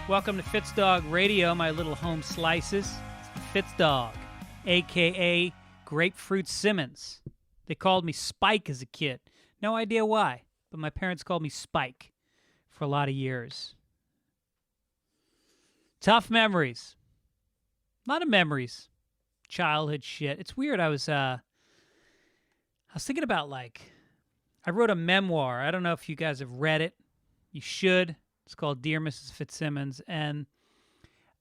Welcome to Fitzdog Radio, my little home slices. It's the Fitzdog, a.k.a. Grapefruit Simmons. They called me Spike as a kid. No idea why, but my parents called me Spike for a lot of years. Tough memories. A lot of memories. Childhood shit. It's weird. I was thinking about, I wrote a memoir. I don't know if you guys have read it. You should. It's called Dear Mrs. Fitzsimmons, and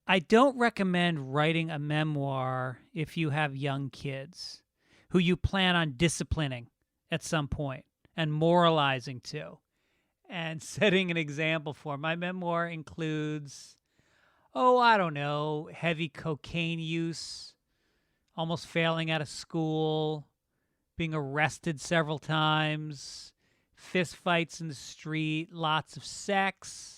I don't recommend writing a memoir if you have young kids who you plan on disciplining at some point and moralizing to and setting an example for. My memoir includes, I don't know, heavy cocaine use, almost failing out of school, being arrested several times, fist fights in the street, lots of sex,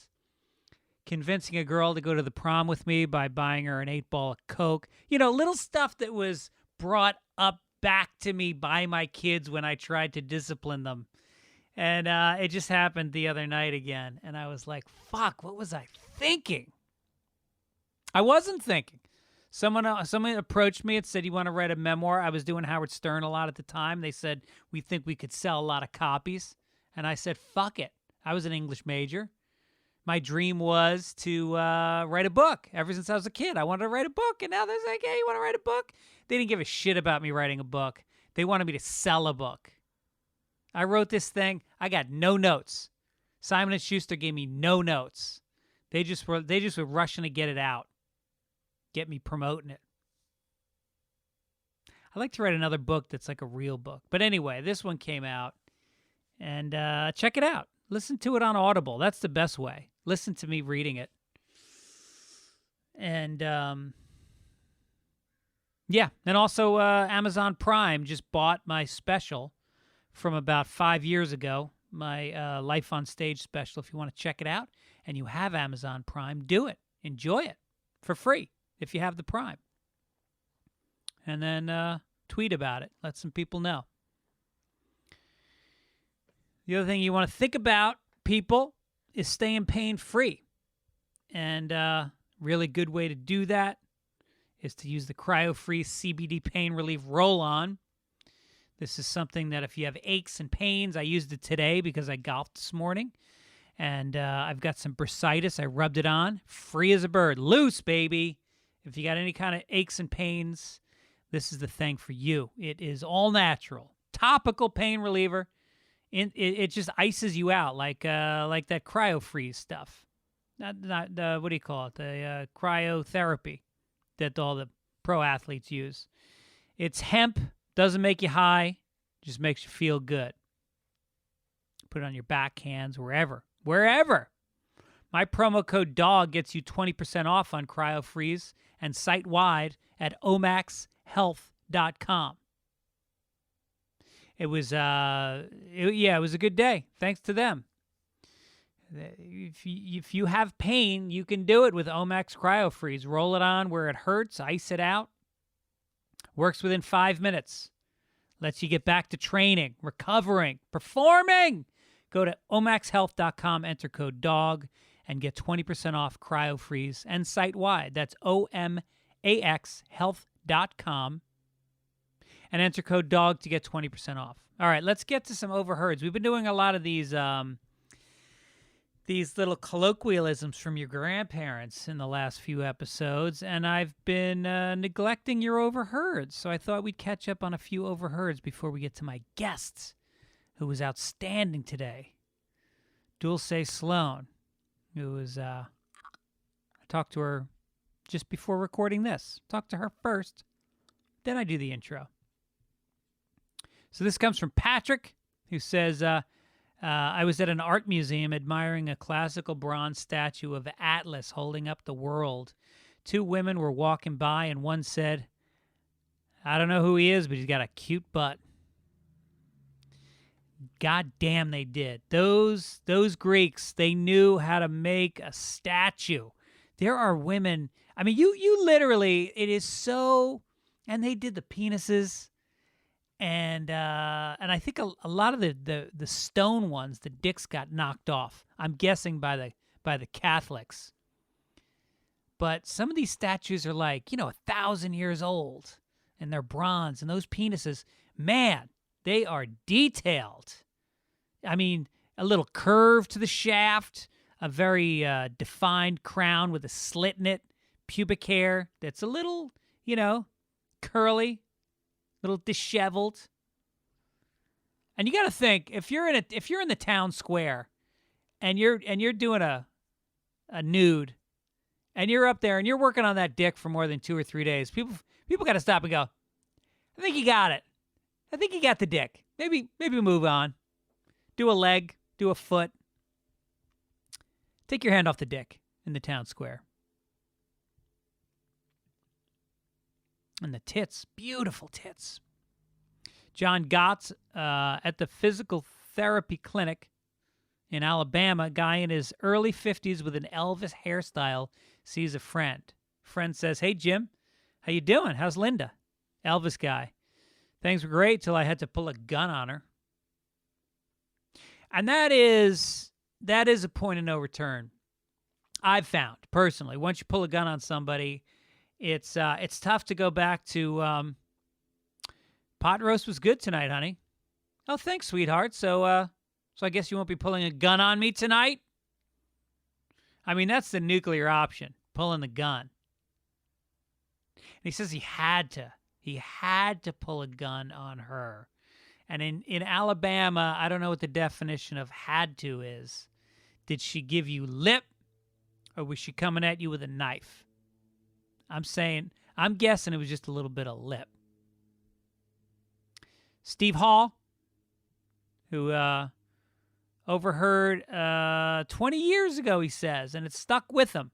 convincing a girl to go to the prom with me by buying her an 8-ball of Coke. You know, little stuff that was brought up back to me by my kids when I tried to discipline them. And it just happened the other night again. And I was like, fuck, what was I thinking? I wasn't thinking. Someone approached me and said, you want to write a memoir? I was doing Howard Stern a lot at the time. They said, we think we could sell a lot of copies. And I said, fuck it. I was an English major. My dream was to write a book. Ever since I was a kid, I wanted to write a book. And now they're like, hey, you want to write a book? They didn't give a shit about me writing a book. They wanted me to sell a book. I wrote this thing. I got no notes. Simon & Schuster gave me no notes. They just were rushing to get it out. Get me promoting it. I'd like to write another book that's like a real book. But anyway, this one came out. And check it out. Listen to it on Audible. That's the best way. Listen to me reading it. And, And also Amazon Prime just bought my special from about 5 years ago, my Life on Stage special. If you want to check it out and you have Amazon Prime, do it. Enjoy it for free if you have the Prime. And then tweet about it. Let some people know. The other thing you want to think about, people, is staying pain-free. And really good way to do that is to use the cryo-free CBD pain relief roll-on. This is something that if you have aches and pains, I used it today because I golfed this morning. And I've got some bursitis. I rubbed it on. Free as a bird. Loose, baby. If you got any kind of aches and pains, this is the thing for you. It is all natural. Topical pain reliever. It just ices you out like that cryo-freeze stuff. Not what do you call it? The cryotherapy that all the pro athletes use. It's hemp, doesn't make you high, just makes you feel good. Put it on your back, hands, wherever. My promo code DOG gets you 20% off on CryoFreeze and site-wide at omaxhealth.com. It was it was a good day, thanks to them. If you have pain, you can do it with Omax CryoFreeze. Roll it on where it hurts, ice it out. Works within 5 minutes. Lets you get back to training, recovering, performing. Go to omaxhealth.com, enter code DOG, and get 20% off CryoFreeze and site-wide. That's omaxhealth.com. And enter code DOG to get 20% off. All right, let's get to some overheards. We've been doing a lot of these little colloquialisms from your grandparents in the last few episodes, and I've been neglecting your overheards. So I thought we'd catch up on a few overheards before we get to my guest, who was outstanding today, Dulce Sloan, who was, I talked to her just before recording this. Talked to her first, then I do the intro. So this comes from Patrick, who says, I was at an art museum admiring a classical bronze statue of Atlas holding up the world. Two women were walking by, and one said, I don't know who he is, but he's got a cute butt. God damn, they did. Those Greeks, they knew how to make a statue. There are women, I mean, you literally, it is so, and they did the penises. And I think a lot of the stone ones, the dicks got knocked off. I'm guessing by the Catholics. But some of these statues are like, 1,000 years old, and they're bronze. And those penises, man, they are detailed. I mean, a little curve to the shaft, a very defined crown with a slit in it, pubic hair that's a little, curly, little disheveled. And you got to think, if you're in the town square and you're doing a nude, and you're up there and you're working on that dick for more than 2 or 3 days, people got to stop and go, I think you got it. I think you got the dick. Maybe move on. Do a leg, do a foot. Take your hand off the dick in the town square. And the tits, beautiful tits. John Gotts at the physical therapy clinic in Alabama, a guy in his early 50s with an Elvis hairstyle sees a friend. Friend says, hey, Jim, how you doing? How's Linda? Elvis guy. Things were great till I had to pull a gun on her. And that is a point of no return. I've found, personally, once you pull a gun on somebody, it's tough to go back to pot roast was good tonight, honey. Oh, thanks, sweetheart. So I guess you won't be pulling a gun on me tonight? I mean, that's the nuclear option, pulling the gun. And he says he had to pull a gun on her. And in Alabama, I don't know what the definition of had to is. Did she give you lip, or was she coming at you with a knife? I'm guessing it was just a little bit of lip. Steve Hall, who overheard 20 years ago, he says, and it stuck with him,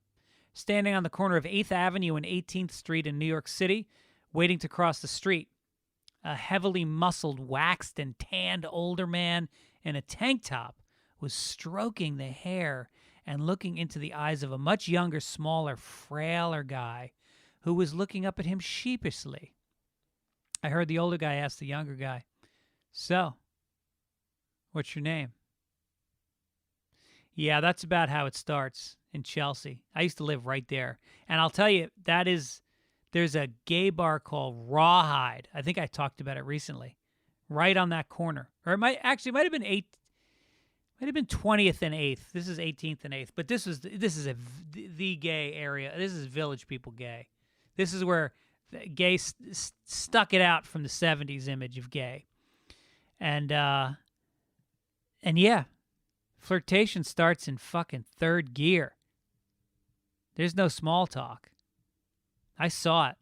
standing on the corner of 8th Avenue and 18th Street in New York City, waiting to cross the street. A heavily muscled, waxed, and tanned older man in a tank top was stroking the hair and looking into the eyes of a much younger, smaller, frailer guy who was looking up at him sheepishly. I heard the older guy ask the younger guy, so, what's your name? Yeah, that's about how it starts in Chelsea. I used to live right there. And I'll tell you, there's a gay bar called Rawhide. I think I talked about it recently. Right on that corner. Or it might have been 20th and 8th. This is 18th and 8th. But this is the gay area. This is Village People gay. This is where gay stuck it out from the 70s image of gay. And yeah, flirtation starts in fucking third gear. There's no small talk. I saw it.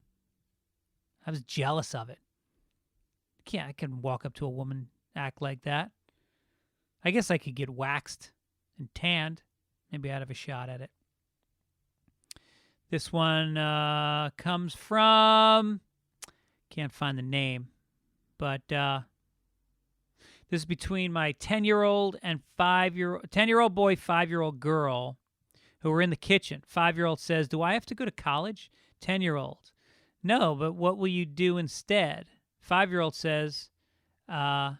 I was jealous of it. I couldn't walk up to a woman, act like that. I guess I could get waxed and tanned. Maybe I'd have a shot at it. This one comes from, can't find the name, but this is between my 10-year-old and 10-year-old boy, 5-year-old girl who were in the kitchen. 5-year-old says, do I have to go to college? 10-year-old, no, but what will you do instead? 5-year-old says, I'm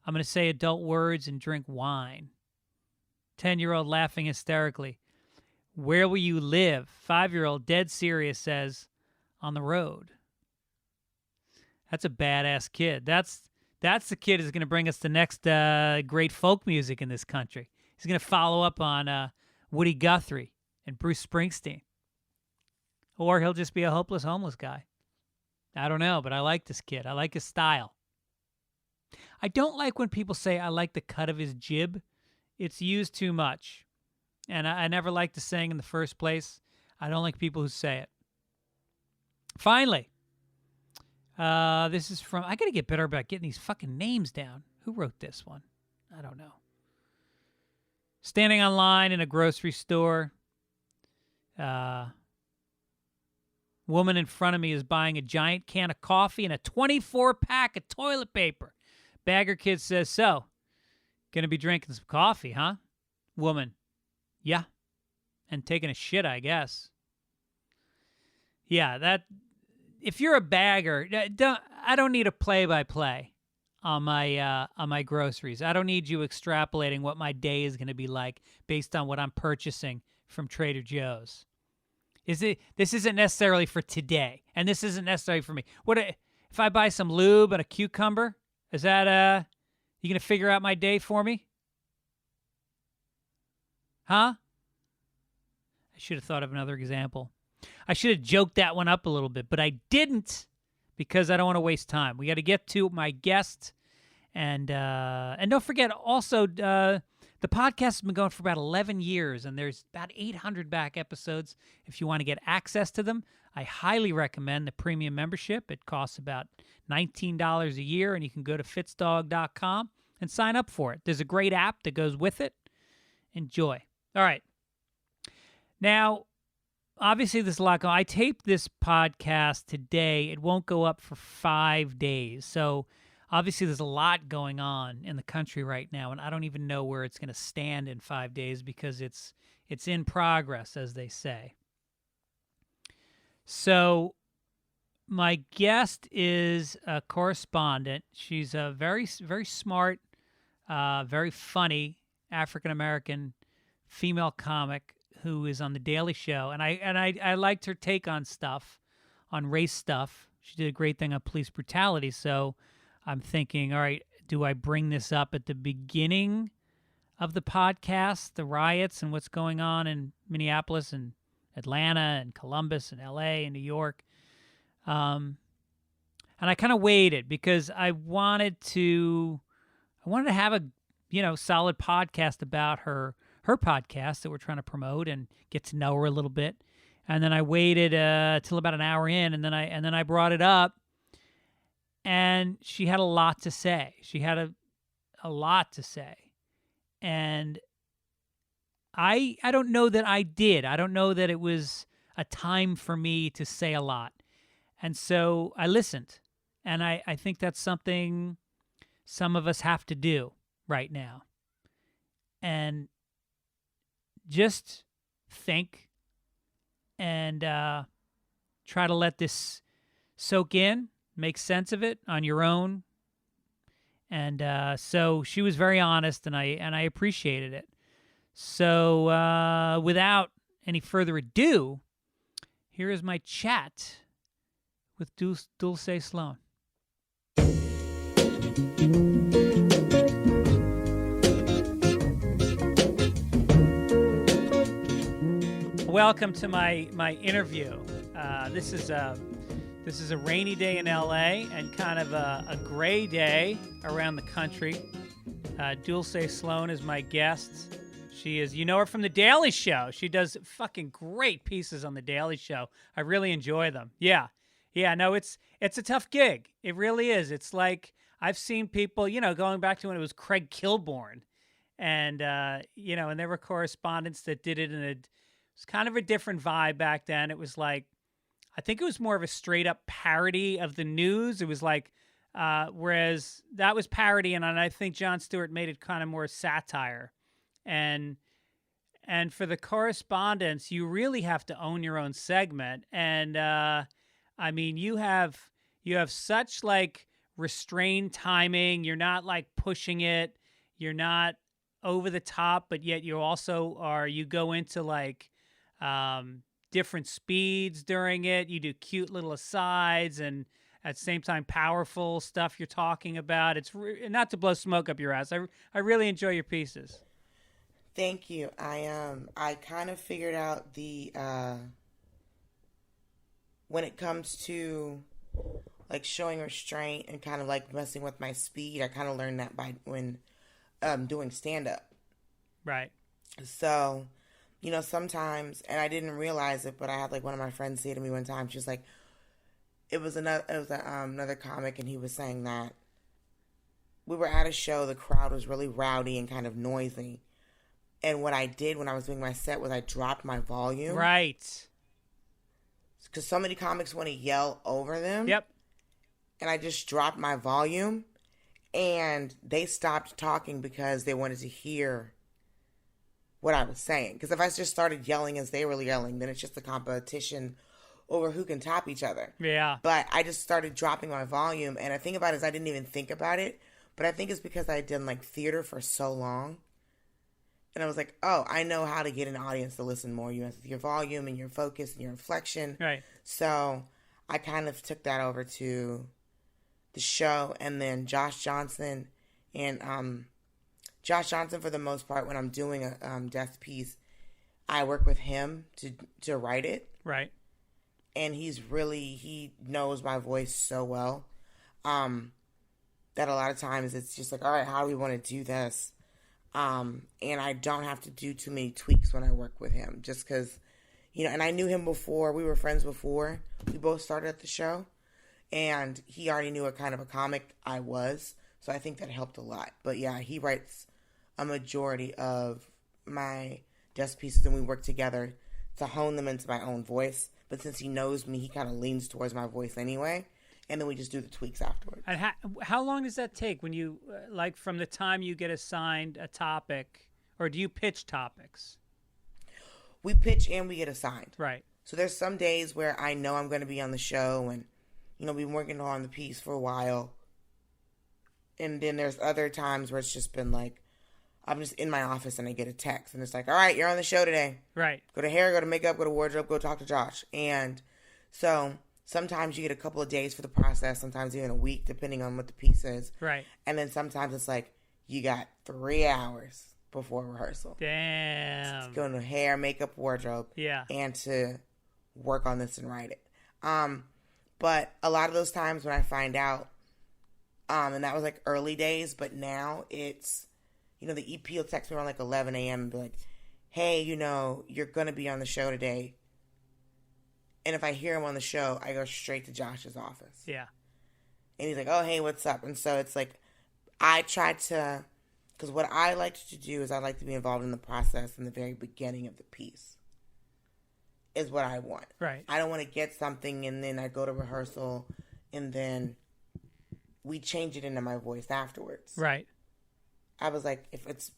going to say adult words and drink wine. 10-year-old laughing hysterically. Where will you live? 5-year-old dead serious says, on the road. That's a badass kid. That's the kid who's going to bring us the next great folk music in this country. He's going to follow up on Woody Guthrie and Bruce Springsteen. Or he'll just be a hopeless homeless guy. I don't know, but I like this kid. I like his style. I don't like when people say, I like the cut of his jib. It's used too much. And I never liked the saying in the first place. I don't like people who say it. Finally, this is from, I got to get better about getting these fucking names down. Who wrote this one? I don't know. Standing online in a grocery store. Woman in front of me is buying a giant can of coffee and a 24-pack of toilet paper. Bagger kid says, so, gonna be drinking some coffee, huh? Woman, yeah. And taking a shit, I guess. Yeah, if you're a bagger, I don't need a play-by-play on my groceries. I don't need you extrapolating what my day is going to be like based on what I'm purchasing from Trader Joe's. This isn't necessarily for today, and this isn't necessarily for me. If I buy some lube and a cucumber? Is that you gonna figure out my day for me? Huh? I should have thought of another example. I should have joked that one up a little bit, but I didn't because I don't want to waste time. We got to get to my guest, and don't forget also the podcast has been going for about 11 years, and there's about 800 back episodes. If you want to get access to them, I highly recommend the premium membership. It costs about $19 a year, and you can go to Fitzdog.com and sign up for it. There's a great app that goes with it. Enjoy. All right. Now, obviously, there's a lot going on. I taped this podcast today. It won't go up for 5 days. So, obviously, there's a lot going on in the country right now, and I don't even know where it's going to stand in 5 days because it's in progress, as they say. So, my guest is a correspondent. She's a very, very smart, very funny African-American female comic who is on The Daily Show. And I liked her take on stuff, on race stuff. She did a great thing on police brutality. So I'm thinking, all right, do I bring this up at the beginning of the podcast, the riots and what's going on in Minneapolis and Atlanta and Columbus and LA and New York? And I kind of waited because I wanted to have a, solid podcast about her podcast that we're trying to promote and get to know her a little bit. And then I waited till about an hour in, and then I brought it up, and she had a lot to say. She had a lot to say, and I don't know that I did. I don't know that it was a time for me to say a lot, and so I listened, and I think that's something some of us have to do right now, and just think and try to let this soak in, make sense of it on your own. And so she was very honest, and I appreciated it. So without any further ado, here is my chat with Dulce Sloan. Welcome to my interview. This is a rainy day in LA and kind of a gray day around the country. Dulce Sloan is my guest. She is, you know her from The Daily Show. She does fucking great pieces on The Daily Show. I really enjoy them. Yeah. No, it's a tough gig. It really is. It's like I've seen people, going back to when it was Craig Kilborn, and and there were correspondents that did it it's kind of a different vibe back then. It was like, I think it was more of a straight up parody of the news. It was like, whereas that was parody, and I think Jon Stewart made it kind of more satire. And for the correspondents, you really have to own your own segment. And I mean, you have such like restrained timing. You're not like pushing it. You're not over the top, but yet you also you go into like different speeds during it. You do cute little asides and at the same time powerful stuff you're talking about. It's not to blow smoke up your ass. I really enjoy your pieces. Thank you. I kind of figured out the when it comes to like showing restraint and kind of like messing with my speed, I kind of learned that when doing stand up. Right. So, sometimes, and I didn't realize it, but I had like one of my friends say to me one time, she was like, it was another comic, and he was saying that we were at a show, the crowd was really rowdy and kind of noisy. And what I did when I was doing my set was I dropped my volume. Right. Because so many comics want to yell over them. Yep. And I just dropped my volume, and they stopped talking because they wanted to hear what I was saying. Because if I just started yelling as they were yelling, then it's just a competition over who can top each other. Yeah. But I just started dropping my volume, and the thing about it is I didn't even think about it, but I think it's because I had done like theater for so long. And I was like, oh, I know how to get an audience to listen more. You mess with your volume and your focus and your inflection. Right. So I kind of took that over to the show. And then Josh Johnson, for the most part, when I'm doing a death piece, I work with him to write it. Right. And he knows my voice so well that a lot of times it's just like, all right, how do we want to do this? And I don't have to do too many tweaks when I work with him, just because, and I knew him before. We were friends before. We both started at the show, and he already knew what kind of a comic I was. So I think that helped a lot. But yeah, he writes a majority of my desk pieces, and we work together to hone them into my own voice. But since he knows me, he kind of leans towards my voice anyway. And then we just do the tweaks afterwards. And how long does that take when you, from the time you get assigned a topic, or do you pitch topics? We pitch and we get assigned. Right. So there's some days where I know I'm going to be on the show and, been working on the piece for a while. And then there's other times where it's just been like, I'm just in my office and I get a text and it's like, all right, you're on the show today. Right. Go to hair, go to makeup, go to wardrobe, go talk to Josh. And so sometimes you get a couple of days for the process, sometimes even a week, depending on what the piece is. Right. And then sometimes it's like, you got 3 hours before rehearsal. Damn. To go to hair, makeup, wardrobe. Yeah. And to work on this and write it. But a lot of those times when I find out, and that was like early days, but now it's, the EP will text me around like 11 a.m. and be like, hey, you're going to be on the show today. And if I hear him on the show, I go straight to Josh's office. Yeah. And he's like, oh, hey, what's up? And so it's like, I try to, because what I like to do is I like to be involved in the process in the very beginning of the piece is what I want. Right. I don't want to get something and then I go to rehearsal and then we change it into my voice afterwards. Right. I was like, if it's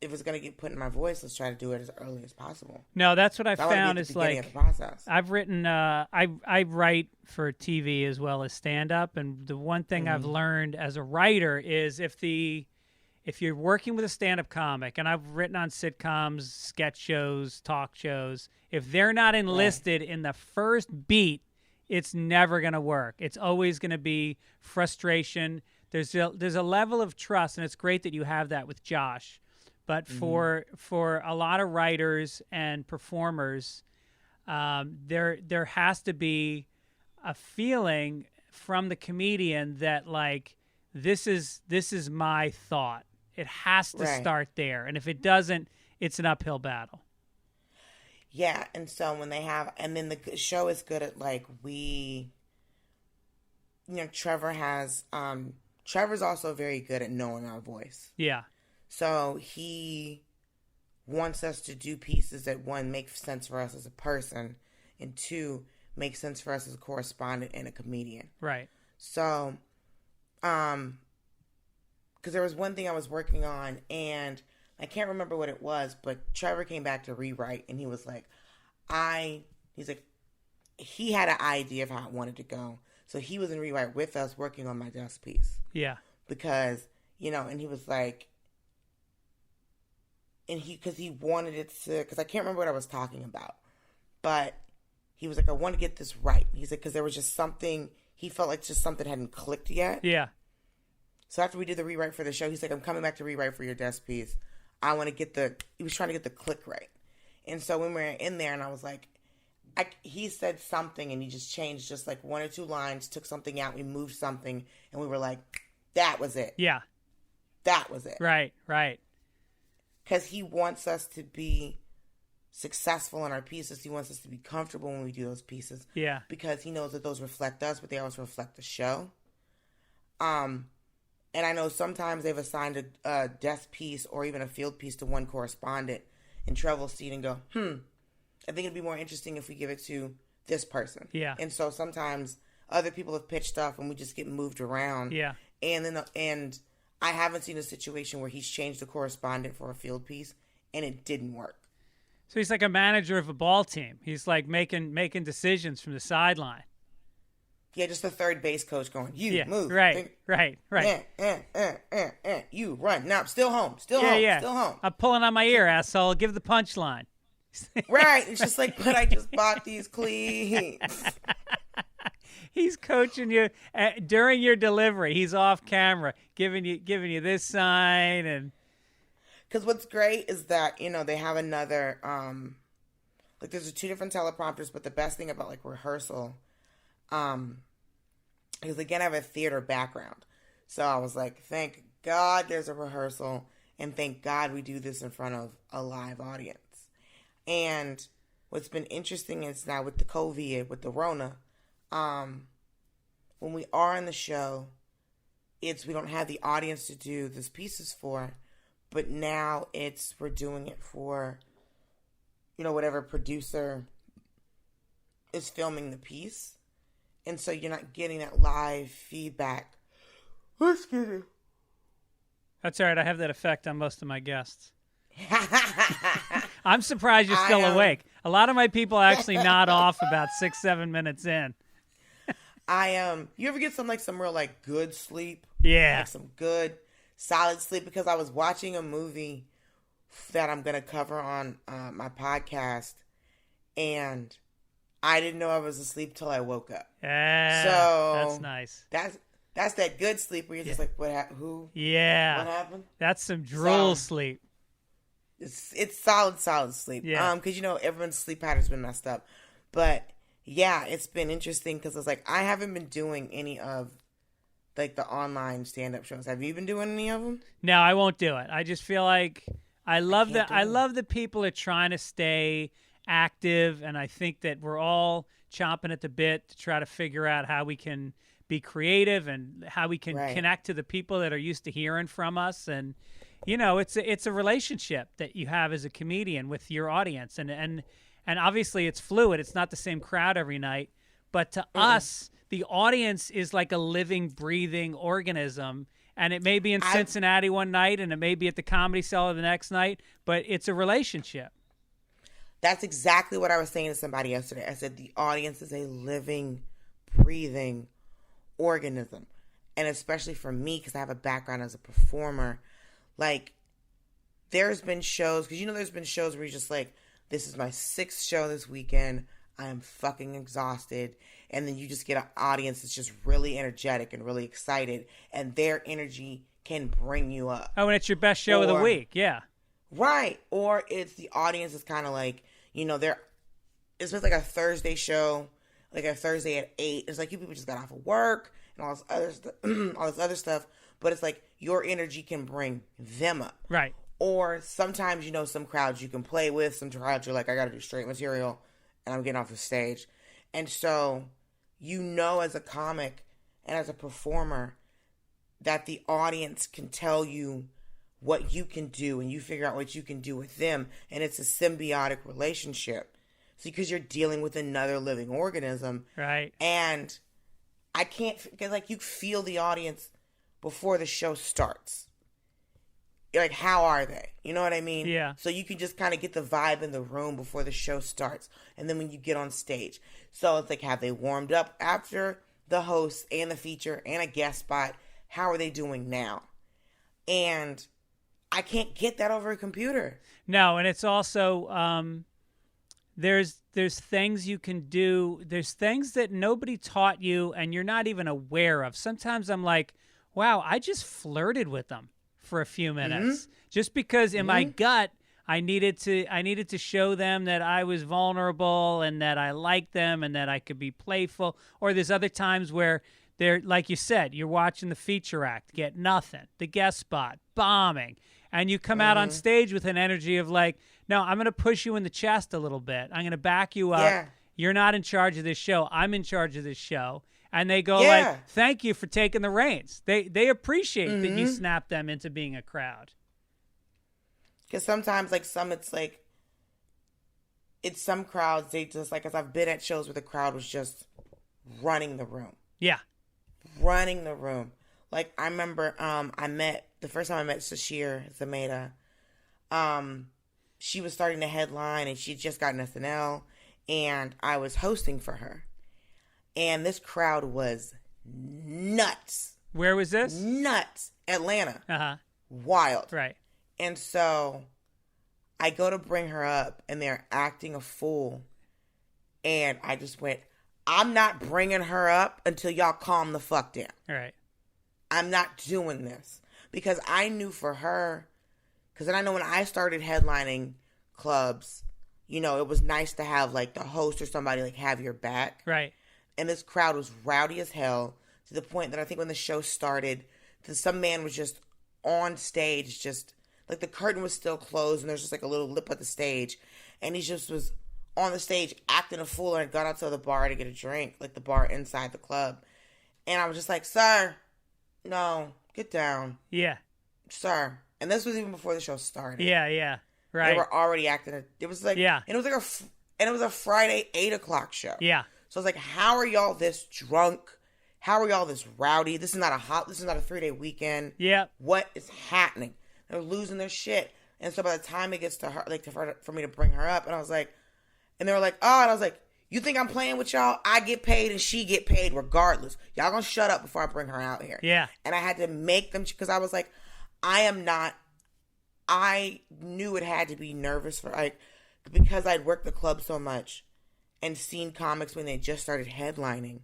going to get put in my voice, let's try to do it as early as possible. No, that's what I found is like, of the process. I've written, I write for TV as well as stand-up, and the one thing I've learned as a writer is if you're working with a stand-up comic, and I've written on sitcoms, sketch shows, talk shows, if they're not enlisted in the first beat, it's never going to work. It's always going to be frustration. There's a level of trust, and it's great that you have that with Josh. But for a lot of writers and performers, there has to be a feeling from the comedian that like this is my thought. It has to start there, and if it doesn't, it's an uphill battle. Yeah, and so when they have, and then the show is good at like Trevor's also very good at knowing our voice. Yeah. So he wants us to do pieces that, one, make sense for us as a person, and two, make sense for us as a correspondent and a comedian. Right. So, because there was one thing I was working on, and I can't remember what it was, but Trevor came back to rewrite, and he was like, he had an idea of how I wanted to go. So he was in rewrite with us working on my desk piece. Yeah. Because, and he was like, because he wanted it to, because I can't remember what I was talking about, but he was like, I want to get this right. He's like, because there was just something, he felt like just something hadn't clicked yet. Yeah. So after we did the rewrite for the show, he's like, I'm coming back to rewrite for your desk piece. I want to get he was trying to get the click right. And so when we were in there and I was like, he said something and he just changed just like 1 or 2 lines, took something out, we moved something, and we were like, that was it. Yeah. That was it. Right, right. Because he wants us to be successful in our pieces. He wants us to be comfortable when we do those pieces. Yeah. Because he knows that those reflect us, but they also reflect the show. And I know sometimes they've assigned a desk piece or even a field piece to one correspondent, and Trevor will see it and go, I think it'd be more interesting if we give it to this person. Yeah. And so sometimes other people have pitched stuff and we just get moved around. Yeah. And I haven't seen a situation where he's changed the correspondent for a field piece and it didn't work. So he's like a manager of a ball team. He's like making decisions from the sideline. Yeah, just the third base coach going, you move. Right. You run. Now, still home. Still home. I'm pulling on my ear, asshole. Give the punchline. Right. It's just like, but I just bought these cleats. He's coaching you during your delivery. He's off camera, giving you this sign. And because what's great is that, they have another, like there's 2 different teleprompters, but the best thing about like rehearsal, because again, I have a theater background. So I was like, thank God there's a rehearsal, and thank God we do this in front of a live audience. And what's been interesting is now with the COVID, with the Rona, when we are in the show, we don't have the audience to do these pieces for, but now we're doing it for, whatever producer is filming the piece. And so you're not getting that live feedback. Excuse me. That's all right. I have that effect on most of my guests. I'm surprised you're still awake. A lot of my people actually nod off about 6-7 minutes in. You ever get some real good sleep? Yeah. Like some good solid sleep, because I was watching a movie that I'm going to cover on my podcast, and I didn't know I was asleep till I woke up. Yeah. So that's nice. That's that good sleep where you're just like, who? Yeah. What happened? That's some drool sleep. It's solid sleep. Yeah. Because everyone's sleep pattern's been messed up, but yeah, it's been interesting because it's like I haven't been doing any of like the online stand-up shows. Have you been doing any of them? No, I won't do it. I just feel like I love that people are trying to stay active, and I think that we're all chomping at the bit to try to figure out how we can be creative and how we can connect to the people that are used to hearing from us. And it's a relationship that you have as a comedian with your audience, and obviously it's fluid. It's not the same crowd every night, but to us, the audience is like a living, breathing organism. And it may be in Cincinnati one night, and it may be at the Comedy Cellar the next night, but it's a relationship. That's exactly what I was saying to somebody yesterday. I said the audience is a living, breathing organism. And especially for me, because I have a background as a performer, like there's been shows, because there's been shows where you're just like, this is my 6th show this weekend. I am fucking exhausted. And then you just get an audience that's just really energetic and really excited, and their energy can bring you up. Oh, and it's your best show of the week. Yeah. Right. Or it's the audience is kind of like, it's like a Thursday show, like a Thursday at 8. It's like you people just got off of work and all this other stuff, but it's like your energy can bring them up. Right. Or sometimes, some crowds you can play with, some crowds you're like, I got to do straight material and I'm getting off the stage. And so, as a comic and as a performer, that the audience can tell you what you can do, and you figure out what you can do with them, and it's a symbiotic relationship. So because you're dealing with another living organism, right? And I can't, because you feel the audience before the show starts. You're like, how are they? You know what I mean? Yeah. So you can just kind of get the vibe in the room before the show starts, and then when you get on stage, so it's like, have they warmed up after the host and the feature and a guest spot? How are they doing now? And I can't get that over a computer. No, and it's also there's things you can do. There's things that nobody taught you and you're not even aware of. Sometimes I'm like, wow, I just flirted with them for a few minutes just because in my gut I needed to show them that I was vulnerable and that I liked them and that I could be playful. Or there's other times where they're, like you said, you're watching the feature act, get nothing, the guest spot, bombing. And you come out on stage with an energy of like, no, I'm going to push you in the chest a little bit. I'm going to back you up. Yeah. You're not in charge of this show. I'm in charge of this show. And they go like, thank you for taking the reins. They appreciate that you snap them into being a crowd. Because sometimes it's some crowds, they just because I've been at shows where the crowd was just running the room. Yeah. Running the room. Like, I remember the first time I met Sashir Zameda, she was starting to headline and she'd just gotten SNL, and I was hosting for her. And this crowd was nuts. Where was this? Nuts. Atlanta. Uh-huh. Wild. Right. And so I go to bring her up, and they're acting a fool. And I just went, I'm not bringing her up until y'all calm the fuck down. All right. I'm not doing this. Because I knew for her, because then I know when I started headlining clubs, you know, it was nice to have, like, the host or somebody, like, have your back. Right. And this crowd was rowdy as hell, to the point that I think when the show started, some man was just on stage, just, like, the curtain was still closed, and there's just, like, a little lip at the stage. And he just was on the stage acting a fool, and got out to the bar to get a drink, like, the bar inside the club. And I was just like, sir, no, get down. Yeah. Sir. And this was even before the show started. Yeah. Right. They were already acting. It was like, yeah. And it was a Friday 8:00 show. Yeah. So I was like, how are y'all this drunk? How are y'all this rowdy? This is not a 3-day weekend. Yeah. What is happening? They're losing their shit. And so by the time it gets to her, like, for me to bring her up, and I was like, and they were like, oh, and I was like, you think I'm playing with y'all? I get paid and she get paid regardless. Y'all gonna shut up before I bring her out here. Yeah. And I had to make them, because I was like, I knew it had to be nervous for, like, because I'd worked the club so much and seen comics when they just started headlining.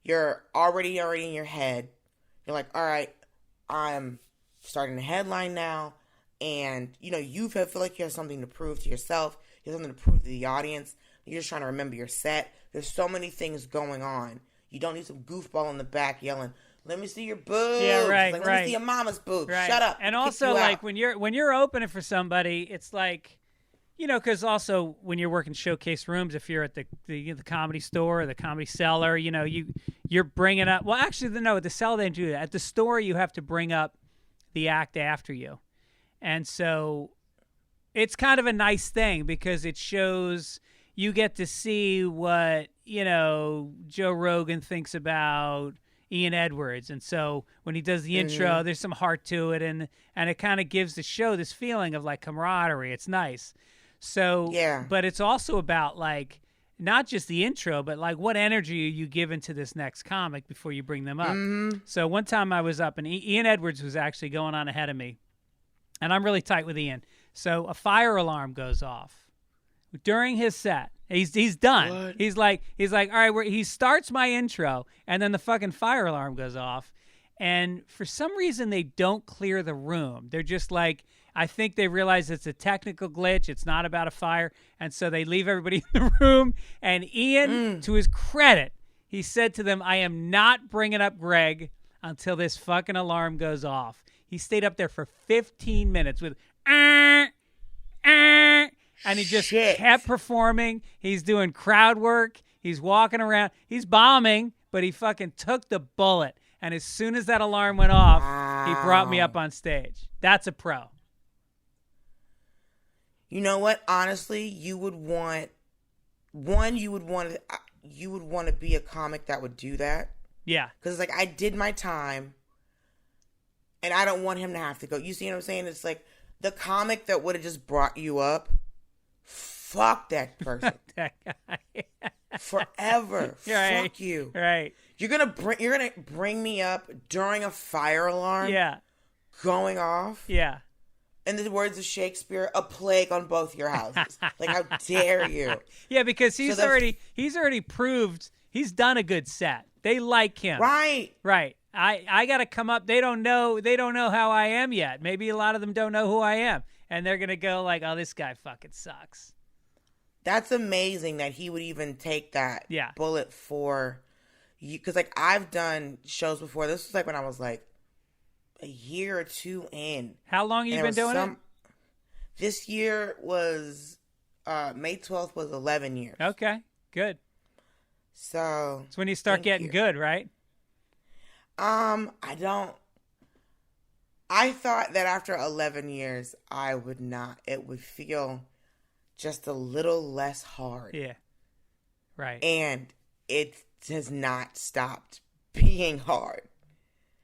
You're already in your head. You're like, all right, I'm starting to headline now. And, you know, you feel like you have something to prove to yourself. You have something to prove to the audience. You're just trying to remember your set. There's so many things going on. You don't need some goofball in the back yelling, let me see your boobs. Yeah, right, like, right. Let me see your mama's boobs. Right. Shut up. And also, like, when you're opening for somebody, it's like, you know, because also when you're working showcase rooms, if you're at the Comedy Store or the Comedy Cellar, you know, you're bringing up. Well, actually, no, at the Cellar they do that. At the store, you have to bring up the act after you, and so it's kind of a nice thing because it shows you get to see what, you know, Joe Rogan thinks about Ian Edwards. And so when he does the intro, there's some heart to it, and it kind of gives the show this feeling of, like, camaraderie. It's nice. So, yeah. But it's also about, like, not just the intro, but, like, what energy are you giving to this next comic before you bring them up? Mm-hmm. So one time I was up, and Ian Edwards was actually going on ahead of me, and I'm really tight with Ian. So a fire alarm goes off during his set. He's done. What? He's like, all right. He starts my intro, and then the fucking fire alarm goes off, and for some reason they don't clear the room. They're just like, I think they realize it's a technical glitch. It's not about a fire, and so they leave everybody in the room. And Ian, to his credit, he said to them, "I am not bringing up Greg until this fucking alarm goes off." He stayed up there for 15 minutes with and he just kept performing. He's doing crowd work. He's walking around. He's bombing, but he fucking took the bullet. And as soon as that alarm went off, he brought me up on stage. That's a pro. You know what? Honestly, you would want to be a comic that would do that. Yeah. Because, like, I did my time, and I don't want him to have to go. You see what I'm saying? It's like the comic that would have just brought you up. Fuck that person. That guy. Forever. Right. Fuck you. Right. You're gonna bring me up during a fire alarm. Yeah. Going off. Yeah. In the words of Shakespeare, a plague on both your houses. Like, how dare you? Yeah, because he's already proved he's done a good set. They like him. Right. Right. I got to come up. They don't know how I am yet. Maybe a lot of them don't know who I am. And they're going to go like, oh, this guy fucking sucks. That's amazing that he would even take that bullet for you. Because, like, I've done shows before. This was, like, when I was, like, a year or two in. How long have you been doing it? This year was, May 12th was 11 years. Okay, good. So. It's when you start getting good, right? I thought that after 11 years, it would feel just a little less hard. Yeah. Right. And it has not stopped being hard.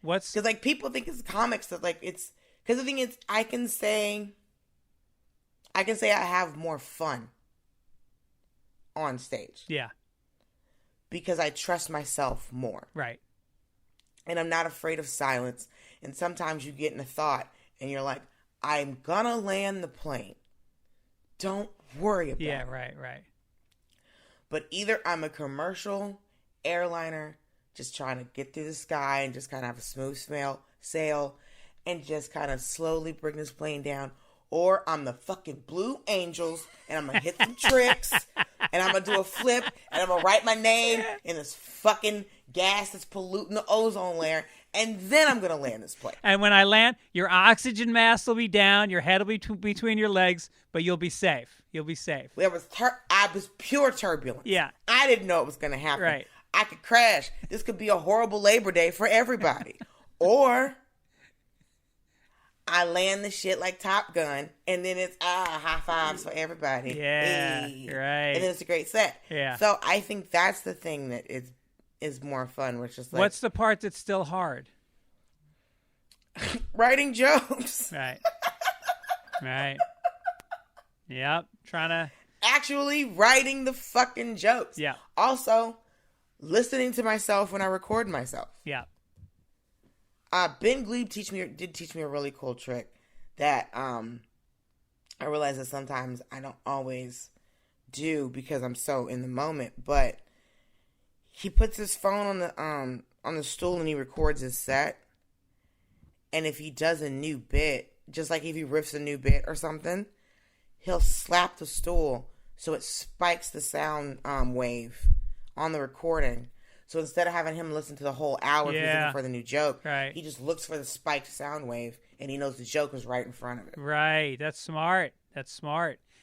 Because, like, people think it's comics that, like, it's, because the thing is, I can say I have more fun on stage. Yeah. because I trust myself more. Right. And I'm not afraid of silence. And sometimes you get in a thought and you're like, I'm gonna land the plane. Don't worry about it. Yeah, right. But either I'm a commercial airliner just trying to get through the sky and just kind of have a smooth sail and just kind of slowly bring this plane down, or I'm the fucking Blue Angels and I'm going to hit some tricks and I'm going to do a flip and I'm going to write my name in this fucking gas that's polluting the ozone layer, and then I'm going to land this plane. And when I land, your oxygen mask will be down, your head will be between your legs, but you'll be safe. You'll be safe. I was pure turbulence. Yeah. I didn't know it was going to happen. Right. I could crash. This could be a horrible Labor Day for everybody. Or I land the shit like Top Gun, and then it's high fives for everybody. Yeah, hey. right. And then it's a great set. Yeah. So I think that's the thing that is more fun, which is like, what's the part that's still hard? writing jokes. Right. Right. Yep. Trying to actually writing the fucking jokes. Yeah. Also, listening to myself when I record myself. Yeah. Ben Glebe did teach me a really cool trick that I realize that sometimes I don't always do because I'm so in the moment. But he puts his phone on the stool and he records his set. And if he does a new bit, just like if he riffs a new bit or something, he'll slap the stool so it spikes the sound wave on the recording. So instead of having him listen to the whole hour if he's looking for the new joke, right, he just looks for the spiked sound wave, and he knows the joke is right in front of it. Right. That's smart.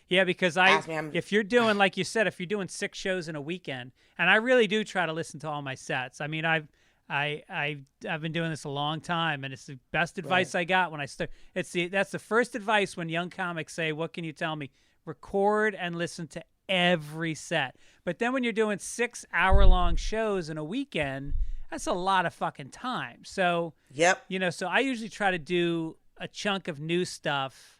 Yeah, because if you're doing, like you said, if you're doing 6 shows in a weekend, and I really do try to listen to all my sets. I mean, I've been doing this a long time, and it's the best advice I got when I start. That's the first advice when young comics say, "What can you tell me?" Record and listen to every set. But then when you're doing 6-hour-long shows in a weekend, that's a lot of fucking time. So so I usually try to do a chunk of new stuff,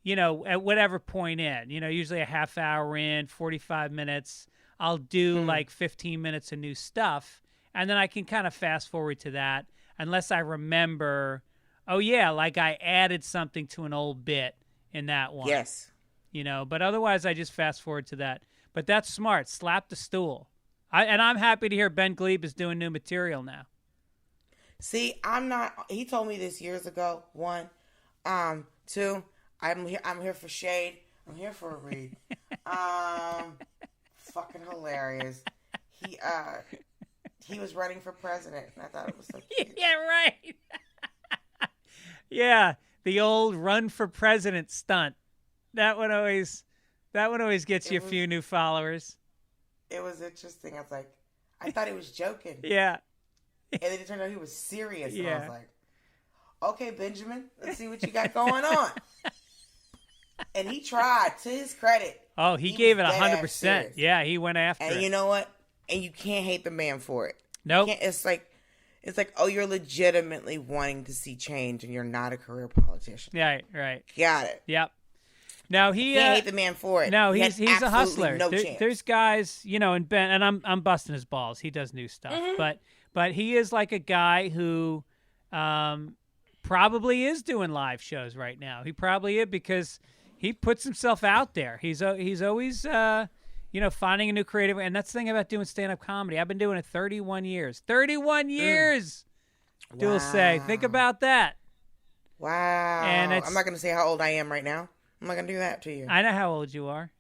at whatever point in. Usually a half hour in, 45 minutes. I'll do like 15 minutes of new stuff. And then I can kind of fast forward to that unless I remember, like I added something to an old bit in that one. Yes. But otherwise I just fast forward to that. But that's smart. Slap the stool. I'm happy to hear Ben Glebe is doing new material now. See, I'm not. He told me this years ago. 1, 2. I'm here for shade. I'm here for a read. Fucking hilarious. He was running for president, and I thought it was so cute. Yeah, right. Yeah, the old run for president stunt. That one always gets you a few new followers. It was interesting. I thought he was joking. Yeah. And then it turned out he was serious. And I was like, okay, Benjamin, let's see what you got going on. And he tried, to his credit. Oh, he gave it 100%. Yeah, he went after it. And you know what? And you can't hate the man for it. Nope. It's like, oh, you're legitimately wanting to see change and you're not a career politician. Right. Got it. Yep. Now he can't hate the man for it. No, he's a hustler. No chance. There's guys, and Ben, and I'm busting his balls. He does new stuff, but he is like a guy who probably is doing live shows right now. He probably is because he puts himself out there. He's always finding a new creative, and that's the thing about doing stand-up comedy. I've been doing it 31 years. 31 years. Dulce, think about that. Wow. And I'm not going to say how old I am right now. I'm not going to do that to you. I know how old you are.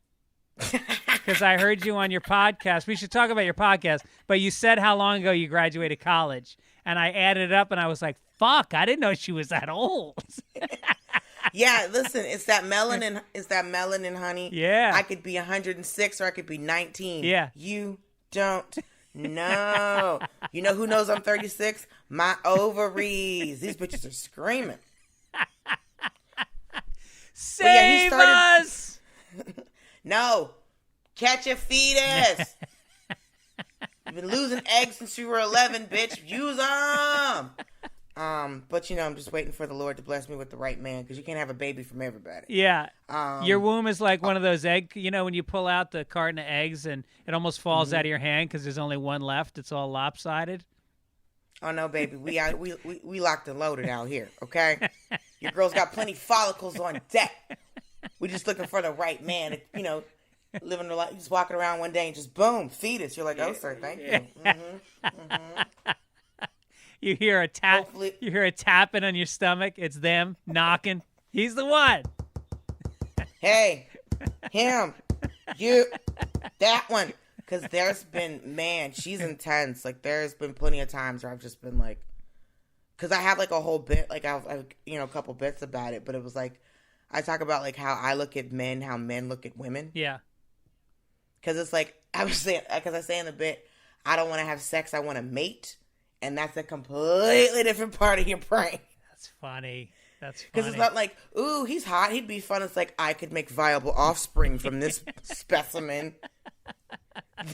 Because I heard you on your podcast. We should talk about your podcast. But you said how long ago you graduated college. And I added it up and I was like, fuck, I didn't know she was that old. Yeah, listen, it's that melanin, honey. Yeah. I could be 106 or I could be 19. Yeah. You don't know. You know who knows I'm 36? My ovaries. These bitches are screaming. Save us! No. Catch a fetus. You've been losing eggs since you were 11, bitch. Use them. But I'm just waiting for the Lord to bless me with the right man, because you can't have a baby from everybody. Yeah. Your womb is like one of those egg, when you pull out the carton of eggs and it almost falls out of your hand because there's only one left. It's all lopsided. Oh no, baby, we locked and loaded out here. Okay, your girl's got plenty follicles on deck. We're just looking for the right man. Living the life, just walking around one day and just boom, fetus. You're like, oh, sir, thank you. You hear a tap. Hopefully. You hear a tapping on your stomach. It's them knocking. He's the one. Hey, him, you, that one. Because there's been, she's intense. Like, there's been plenty of times where I've just been like, because I have like a whole bit, like I've a couple bits about it, but it was like, I talk about like how I look at men, how men look at women. Yeah. Because it's like, I say in the bit, I don't want to have sex, I want to mate. And that's a completely different part of your brain. That's funny. Because it's not like, ooh, he's hot, he'd be fun. It's like, I could make viable offspring from this specimen.